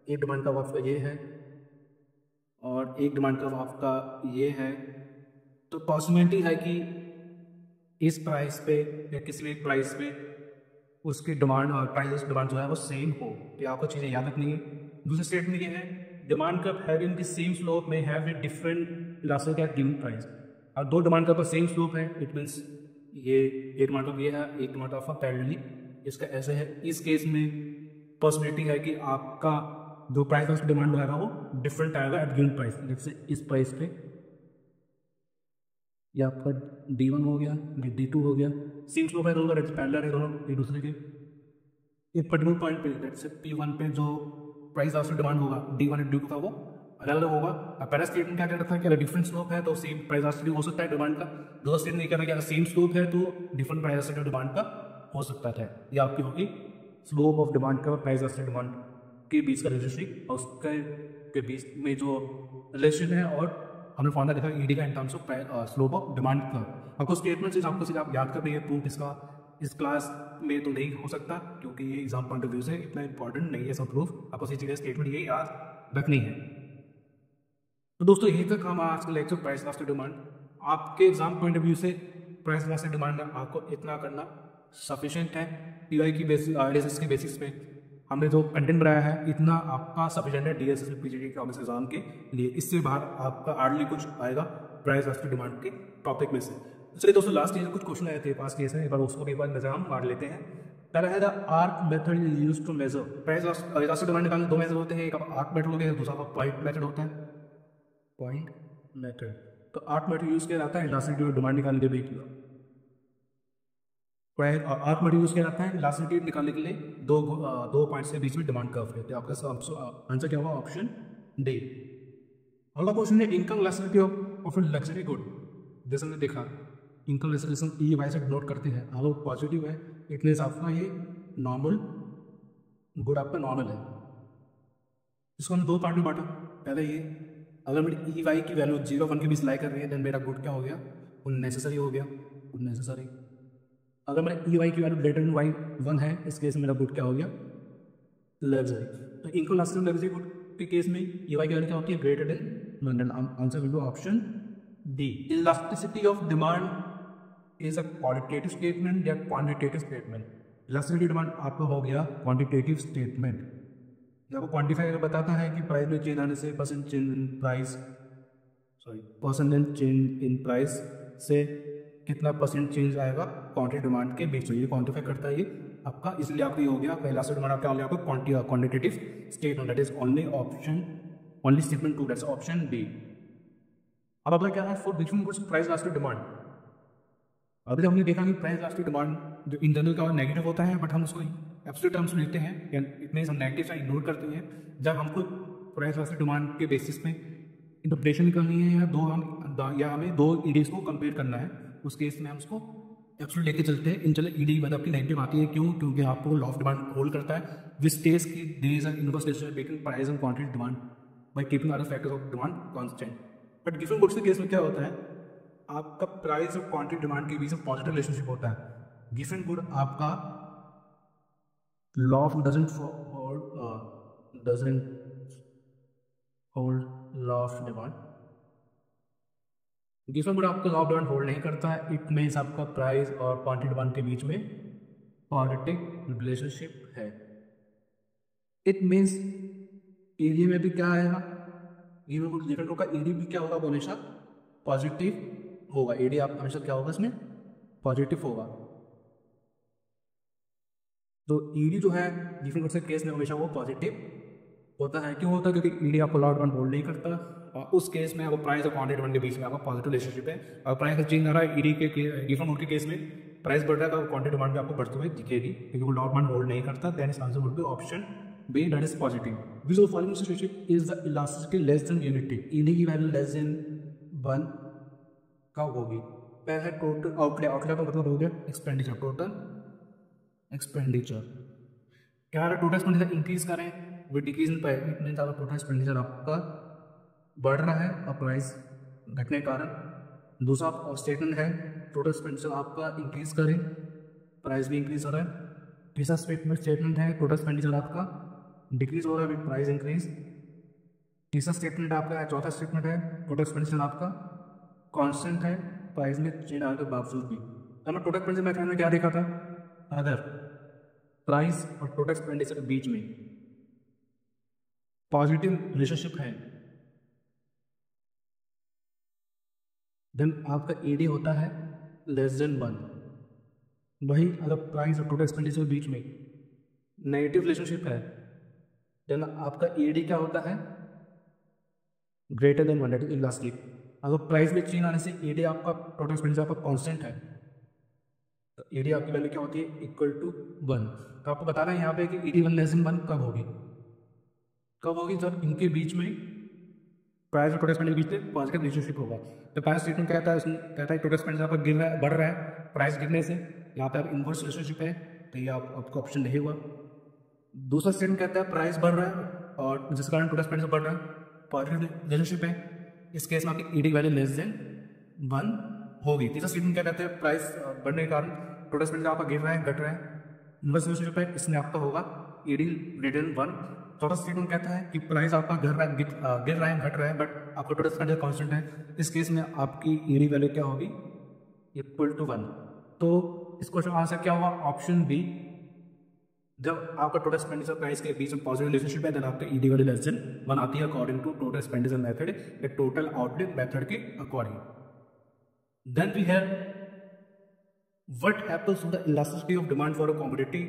एक डिमांड कर्व आपका ये है और एक डिमांड कर्व आपका ये है, तो पॉसिबिलिटी है कि इस प्राइस पे या किसी भी प्राइस पे उसकी डिमांड और प्राइस डिमांड जो है वो सेम हो। ये आपको चीज़ें याद रखनी है। दूसरा स्टेटमेंट ये है demand curve having the same slope may have a different elastic at given price. और दो डिमांड कर्व पर सेम स्लोप है, इट मीन्स ये एक डिमांड कर्व ये है, एक डिमांड कर्व पैरेलली इसका ऐसे है। इस केस में पॉसिबिलिटी है कि आपका जो प्राइस उसका डिमांड रहेगा वो डिफरेंट आएगा एट गिवन प्राइस। जैसे इस प्राइस पे ये आपका D1 हो गया, ये D2 हो गया, सेम स्लोप है दोनों का, पैरेलल है दोनों एक दूसरे के। एक पर्टिकुलर पॉइंट पे जैसे P1 पे जो प्राइस इलास्टिक डिमांड होगा D1 और D2 का वो अलग अलग होगा। अब पहला स्टेटमेंट क्या कहता है कि अगर डिफरेंट स्लोप है तो सेम प्राइस इलास्टिक हो सकता है डिमांड का। दूसरा स्टेटमेंट ये कहता है कि अगर सेम स्लोप है तो डिफरेंट प्राइस इलास्टिक डिमांड का हो सकता है। ये आपकी होगी स्लोप ऑफ डिमांड का प्राइस इलास्टिक डिमांड के बीच का रिलेशनशिप और उसके बीच में जो रिलेशन है, और हमने फॉर्मूला देखा ईडी का इन terms of slope of demand curve. आपको स्टेटमेंट आपको सिर्फ आप याद कर रही है, प्रूफ इसका इस क्लास में तो नहीं हो सकता क्योंकि ये एग्जाम पॉइंट ऑफ व्यू से इतना इंपॉर्टेंट नहीं है सब प्रूफ। आपको इसी चीज़ स्टेटमेंट ये याद रखनी है। तो दोस्तों यही तक हम आज के लेक्चर प्राइस इलास्टिक डिमांड। आपके एग्जाम पॉइंट ऑफ व्यू से प्राइस इलास्टिक डिमांड आपको इतना करना सफिशिएंट है। पीवाई की बेसिस के बेसिस पे हमने जो कंटेंट बनाया है इतना आपका सफिशिएंट है डीएसएस पीजीडी के ऑफिस एग्जाम के लिए। इससे बाहर आपका हार्डली कुछ आएगा प्राइस इलास्टिक डिमांड के टॉपिक में से। चलिए दोस्तों लास्ट ईयर कुछ क्वेश्चन आए थे पास केस में, एक बार उसको भी एक बार नजर हम मार लेते हैं। पहला है the arc method is used to measure price elastic demand निकालने। दो मेथड होते हैं, एक आर्क मेथड हो गया, दूसरा पॉइंट मेथड होता है, पॉइंट मेथड। तो आर्क मेथड यूज किया जाता है इलास्टिक डिमांड निकालने के लिए, आर्क मेथड यूज किया जाता है इलास्टिसिटी निकालने के लिए दो पॉइंट्स के बीच में डिमांड कर्व है। तो आपका आंसर क्या होगा ऑप्शन डी। अगला क्वेश्चन है income elasticity of luxury good. जैसे हमने देखा इनकम इलास्टिसिटी ई वाई से डिनोट करते हैं, अगर पॉजिटिव है इतने आपका ये नॉर्मल गुड आपका नॉर्मल है। इसको हमने दो पार्ट में बांटा। पहले ये अगर मेरी ई वाई की वैल्यू 0-1 के बीच लाई कर रही है देन मेरा गुड क्या हो गया उननेसेसरी हो गया, उननेसेसरी। अगर मेरा ई वाई की वैल्यू ग्रेटर देन वाई 1 है इस केस में मेरा गुड क्या हो गया लग्जरी। तो इनकम इलास्टिसिटी लग्जरी गुड के केस में ई वाई की वैल्यू क्या होती है greater than, answer will be option D. Elasticity of demand is a qualitative statement या क्वांटिटेटिव स्टेटमेंट। इलास्टिसिटी डिमांड आपका हो गया क्वांटिटेटिव स्टेटमेंट। जब वो क्वांटिफाई बताता है कि प्राइस में चेंज आने से परसेंट चेंज इन प्राइस से कितना परसेंट चेंज आएगा क्वांटिटी डिमांड के बीच में, ये क्वांटिफाई करता है ये आपका। इसलिए आपका ये हो गया इलास्टिक डिमांड आपका हो गया आपका quantitative statement, that is only statement 2, that's option B. अब आपका क्या है for different goods price elastic demand. अभी हमने देखा कि प्राइस इलास्टिक डिमांड जो इंटरनल का नेगेटिव होता है, बट हम उसको एब्सोल्यूट टर्म्स में लेते हैं, इतने हम नेगेटिव से इग्नोर करते हैं। जब हमको प्राइस इलास्टिक डिमांड के बेसिस पे इंटरप्रिटेशन करनी है या हमें दो ईडीज को कंपेयर करना है, उस केस में हम उसको एब्सोल्यूट लेके चलते हैं। इंटरनल ईडी मतलब आपकी नेगेटिव आती है, क्यों? क्योंकि आपको लॉ ऑफ डिमांड होल्ड करता है विच स्टेज की there is an inverse relationship between price and quantity demand by keeping other factors of demand constant. But given goods के केस में क्या होता है, आपका प्राइस और क्वांटिटी डिमांड के बीच में पॉजिटिव रिलेशनशिप होता है। गिवन गुड आपका law of doesn't hold law of demand, given good आपका लॉ ऑफ डिमांड होल्ड नहीं करता है। इट मीन्स आपका प्राइस और क्वांटिटी डिमांड के बीच में पॉजिटिव रिलेशनशिप है। इट मीन्स एरिया में भी क्या आएगा, गिवन गुड गिवन गुड का एडी भी क्या होगा, हमेशा पॉजिटिव होगा। एडी आप हमेशा क्या होगा, इसमें पॉजिटिव होगा। तो ईडी जो है गिवन गुड के केस में हमेशा वो पॉजिटिव होता है। क्यों होता है? क्योंकि ईडी आपको लॉ ऑफ डिमांड होल्ड नहीं करता, और उस केस में आपको प्राइस और क्वांटिटी डिमांड के बीच में आपका पॉजिटिव रिलेशनशिप है। और प्राइस का चेंज आ रहा है ईडी के गिवन गुड के केस में प्राइस बढ़ रहा है तो क्वांटिटी डिमांड भी आपको बढ़ते हुए दिखेगी, क्योंकि वो लॉ ऑफ डिमांड होल्ड नहीं करता। देन इस answer would be option B, that is positive. Which of following situation is the elasticity less than unity? ED की वैल्यू लेस देन 1 कब होगी? पहले टोटल आउटलेट का मतलब हो गया एक्सपेंडिचर, टोटल एक्सपेंडिचर। क्या है, टोटल एक्सपेंडिचर इंक्रीज करें with decrease in price, it means आपका टोटल एक्सपेंडिचर आपका बढ़ रहा है और प्राइस घटने के कारण। दूसरा स्टेटमेंट है टोटल एक्सपेंडिचर आपका इंक्रीज करें, प्राइस भी इंक्रीज हो रहा है। तीसरा स्टेटमेंट है टोटल एक्सपेंडिचर आपका डिक्रीज हो रहा है विद प्राइस इंक्रीज। तीसरा स्टेटमेंट आपका है, चौथा स्टेटमेंट है टोटल एक्सपेंडिचर आपका कांस्टेंट है, प्राइस में चेंज आने के बावजूद भी। तो हमें टोटल एक्सपेंडिचर मैथड में क्या देखा था, अगर प्राइस और टोटल एक्सपेंडिचर के बीच में पॉजिटिव रिलेशनशिप है देन आपका ईडी होता है लेस देन 1। वही अगर प्राइस और टोटल एक्सपेंडिचर के बीच में नेगेटिव रिलेशनशिप है देन आपका ईडी क्या होता है, greater than 1, that is elastic. अगर प्राइस में चेंज आने से ईडी आपका टोटल एक्सपेंडिचर आपका कांस्टेंट है तो ईडी आपकी वैल्यू क्या होती है, इक्वल टू 1। तो आपको बताना है यहाँ पे कि ईडी 1 लेस देन 1 कब होगी, जब इनके बीच में प्राइस और टोटल एक्सपेंडिचर के बीच में पॉजिटिव रिलेशनशिप होगा। तो पहला स्टेटमेंट कहता है, उसमें कहता है टोटल एक्सपेंडिचर आपका गिर रहा है, बढ़ रहा है प्राइस गिरने से, यहाँ पे आप इनवर्स रिलेशनशिप है तो ये आपका ऑप्शन नहीं हुआ। दूसरा स्टेटमेंट कहता है प्राइस बढ़ रहा है और जिस कारण टोटल एक्सपेंडिचर बढ़ रहा है, पॉजिटिव रिलेशनशिप है, इस केस में आपकी ईडी वैल्यू लेस देन 1 होगी। तीसरा स्टेटमेंट क्या कहते हैं, प्राइस बढ़ने के कारण टोटल एक्सपेंडिचर आपका गिर रहा है, घट रहा है, इनवर्स रिलेशनशिप है, इसमें आपका होगा ईडी ग्रेटर देन 1। चौथा स्टेटमेंट कहता है कि प्राइस आपका गिर रहा है, घट रहा है, बट आपका टोटल एक्सपेंडिचर कांस्टेंट है, इस केस में आपकी ईडी वैल्यू क्या होगी, इक्वल टू 1। तो इस क्वेश्चन का आंसर क्या होगा, ऑप्शन बी। जब आपका टोटल एक्सपेंडिचर प्राइस के बीच में पॉजिटिव रिलेशनशिप है देन आपका ईडी वैल्यू लेस देन 1 आती है according to total expenditure method या टोटल आउटलेट मेथड के according. Then we have what happens to the elasticity of demand for a commodity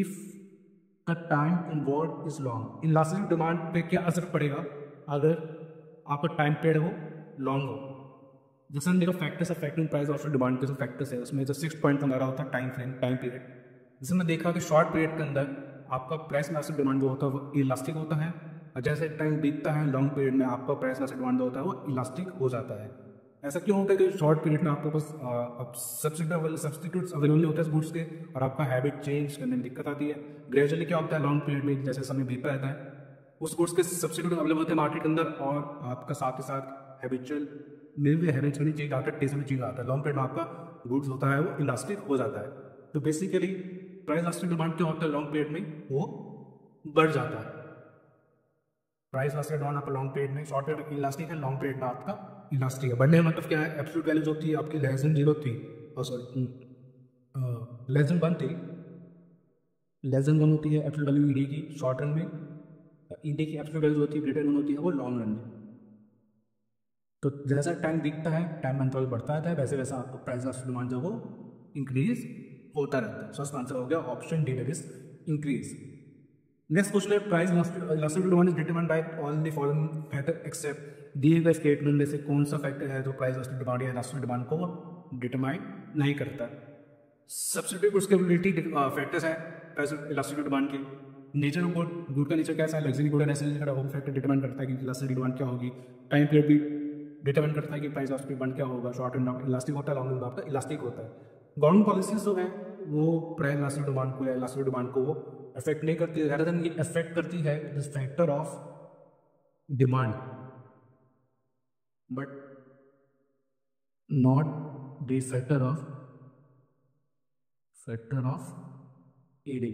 if the time involved is long. Elasticity demand पे क्या असर पड़ेगा अगर आपका टाइम पीरियड हो long हो। जैसे हमने देखा factors affecting price of demand के जो फैक्टर्स है उसमें जो 6 पॉइंट हमारा होता है टाइम फ्रेम, टाइम पीरियड। जैसे हमने देखा कि शॉर्ट पीरियड के अंदर आपका प्राइस इलास्टिक डिमांड जो होता है वो इलास्टिक होता है, और जैसे टाइम बीतता है लॉन्ग पीरियड में आपका प्राइस इलास्टिक डिमांड जो होता है वो इलास्टिक हो जाता है। ऐसा क्यों होता है कि शॉर्ट पीरियड में आपके पास सब्स्टिट्यूट्स अवेलेबल होते हैं गुड्स के और आपका हैबिट चेंज करने में दिक्कत आती है। ग्रेजुअली क्या होता है लॉन्ग पीरियड में जैसे समय बीतता रहता है उस गुड्स के सब्स्टिट्यूट अवेलेबल होते हैं मार्केट के अंदर, और आपका साथ के साथ हैबिचुअल हैबिचुअली चेंज आता है, टेस्ट में चेंज आता है। लॉन्ग पीरियड में आपका गुड्स होता है वो इलास्टिक हो जाता है। तो बेसिकली प्राइस इलास्टिक डिमांड क्या होता है लॉन्ग पीरियड में वो बढ़ जाता है। प्राइस इलास्टिक डिमांड आपका लॉन्ग पीरियड में, शॉर्ट पीरियड इलास्टिक है, लॉन्ग पीरियड में आपका इलास्टिक है। बढ़ने का मतलब क्या है, एब्सोल्यूट वैल्यूज होती है आपकी लेस देन 0 थी, सॉरी लेस देन 1 थी, लेस देन 1 होती है एब्सोल्यूट वैल्यू ईडी की शॉर्ट रन में, ईडी की एब्सोल्यूट वैल्यूज होती है ग्रेटर 1 होती है वो लॉन्ग रन में। तो जैसा टाइम दिखता है, टाइम अंतराल बढ़ता है, वैसे वैसा आपको प्राइस इलास्टिक डिमांड जो वो इंक्रीज होता रहता है। सो इसका आंसर हो गया option D, that is increase. Next question है, price elastic demand is determined by all the following factor except. दिए गए स्टेटमेंट में से कौन सा फैक्टर है जो प्राइस इलास्टिक डिमांड या इलास्टिक डिमांड को डिटरमाइन नहीं करता। सब्सिट्यूट स्केलेबिलिटी फैक्टर्स है प्राइस इलास्टिक डिमांड की। नेचर ऑफ गुड का नेचर कैसा है, लग्जरी गुड है, नेसेसरी का फैक्टर डिटरमाइन करता है कि इलास्टिक डिमांड क्या होगी। टाइम पीरियड भी डिटरमाइन करता है कि प्राइस इलास्टिक डिमांड क्या होगा। शॉर्ट एंड इलास्टिक होता है, लॉन्ग एंड आपका इलास्टिक होता है। गवर्नमेंट पॉलिसीज जो है वो प्राइस इलास्टिक डिमांड को या इलास्टिक डिमांड को वो अफेक्ट नहीं करती, rather than ये अफेक्ट करती है this factor of demand but not the factor of ED.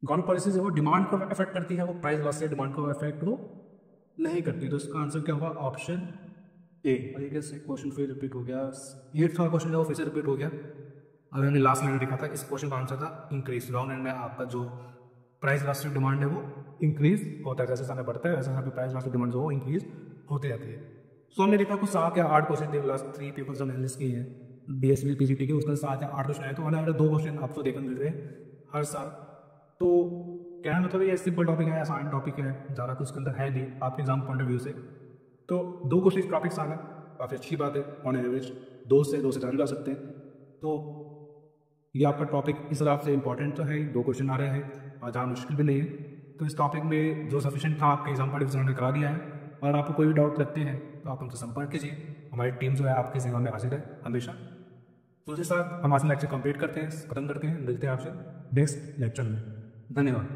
Government policies है वो डिमांड को अफेक्ट करती है, वो प्राइस इलास्टिक डिमांड को अफेक्ट वो नहीं करती। तो इसका आंसर क्या होगा, ऑप्शन ए। और ये क्वेश्चन फिर रिपीट हो गया, 8th का क्वेश्चन है वो फिर से रिपीट हो गया। अगर हमने लास्ट में देखा था इस क्वेश्चन का आंसर था इंक्रीज। लॉन्ग रन में आपका जो प्राइस इलास्टिक डिमांड है वो इंक्रीज होता है, जैसे समय बढ़ता है वैसे यहाँ पे प्राइस इलास्टिक डिमांड जो वो इंक्रीज होती रहती है। सो हमने देखा कुछ 7 या 8 क्वेश्चन थे, लास्ट 3 पेपर्स हमने एनालिसिस किए हैं DSB PGT के, उसका 7 या 8 क्वेश्चन आए, तो हमारे 2 क्वेश्चन आपको देखने मिल रहे हैं हर साल। तो क्या मतलब ये सिंपल टॉपिक है, आसान टॉपिक है, ज़्यादा कुछ उसके अंदर है नहीं आपके एग्जाम पॉइंट ऑफ व्यू से। तो 2 क्वेश्चन टॉपिक्स आ गए, काफ़ी अच्छी बात है। ऑन एवरेज 2 से ज़्यादा ला सकते हैं। तो ये आपका टॉपिक इस हिसाब से इंपॉर्टेंट तो है, 2 क्वेश्चन आ रहे हैं और ज़्यादा मुश्किल भी नहीं है। तो इस टॉपिक में जो सफिशिएंट था आपके एग्जाम पॉइंट ने करा दिया है। और आपको कोई भी डाउट लगते हैं तो आप हमसे संपर्क कीजिए, हमारी टीम जो है आपके सेवा में हाजिर है हमेशा। तो उसके साथ हम आज लेक्चर कंप्लीट करते हैं, खत्म करते हैं, मिलते हैं आपसे नेक्स्ट लेक्चर में। धन्यवाद।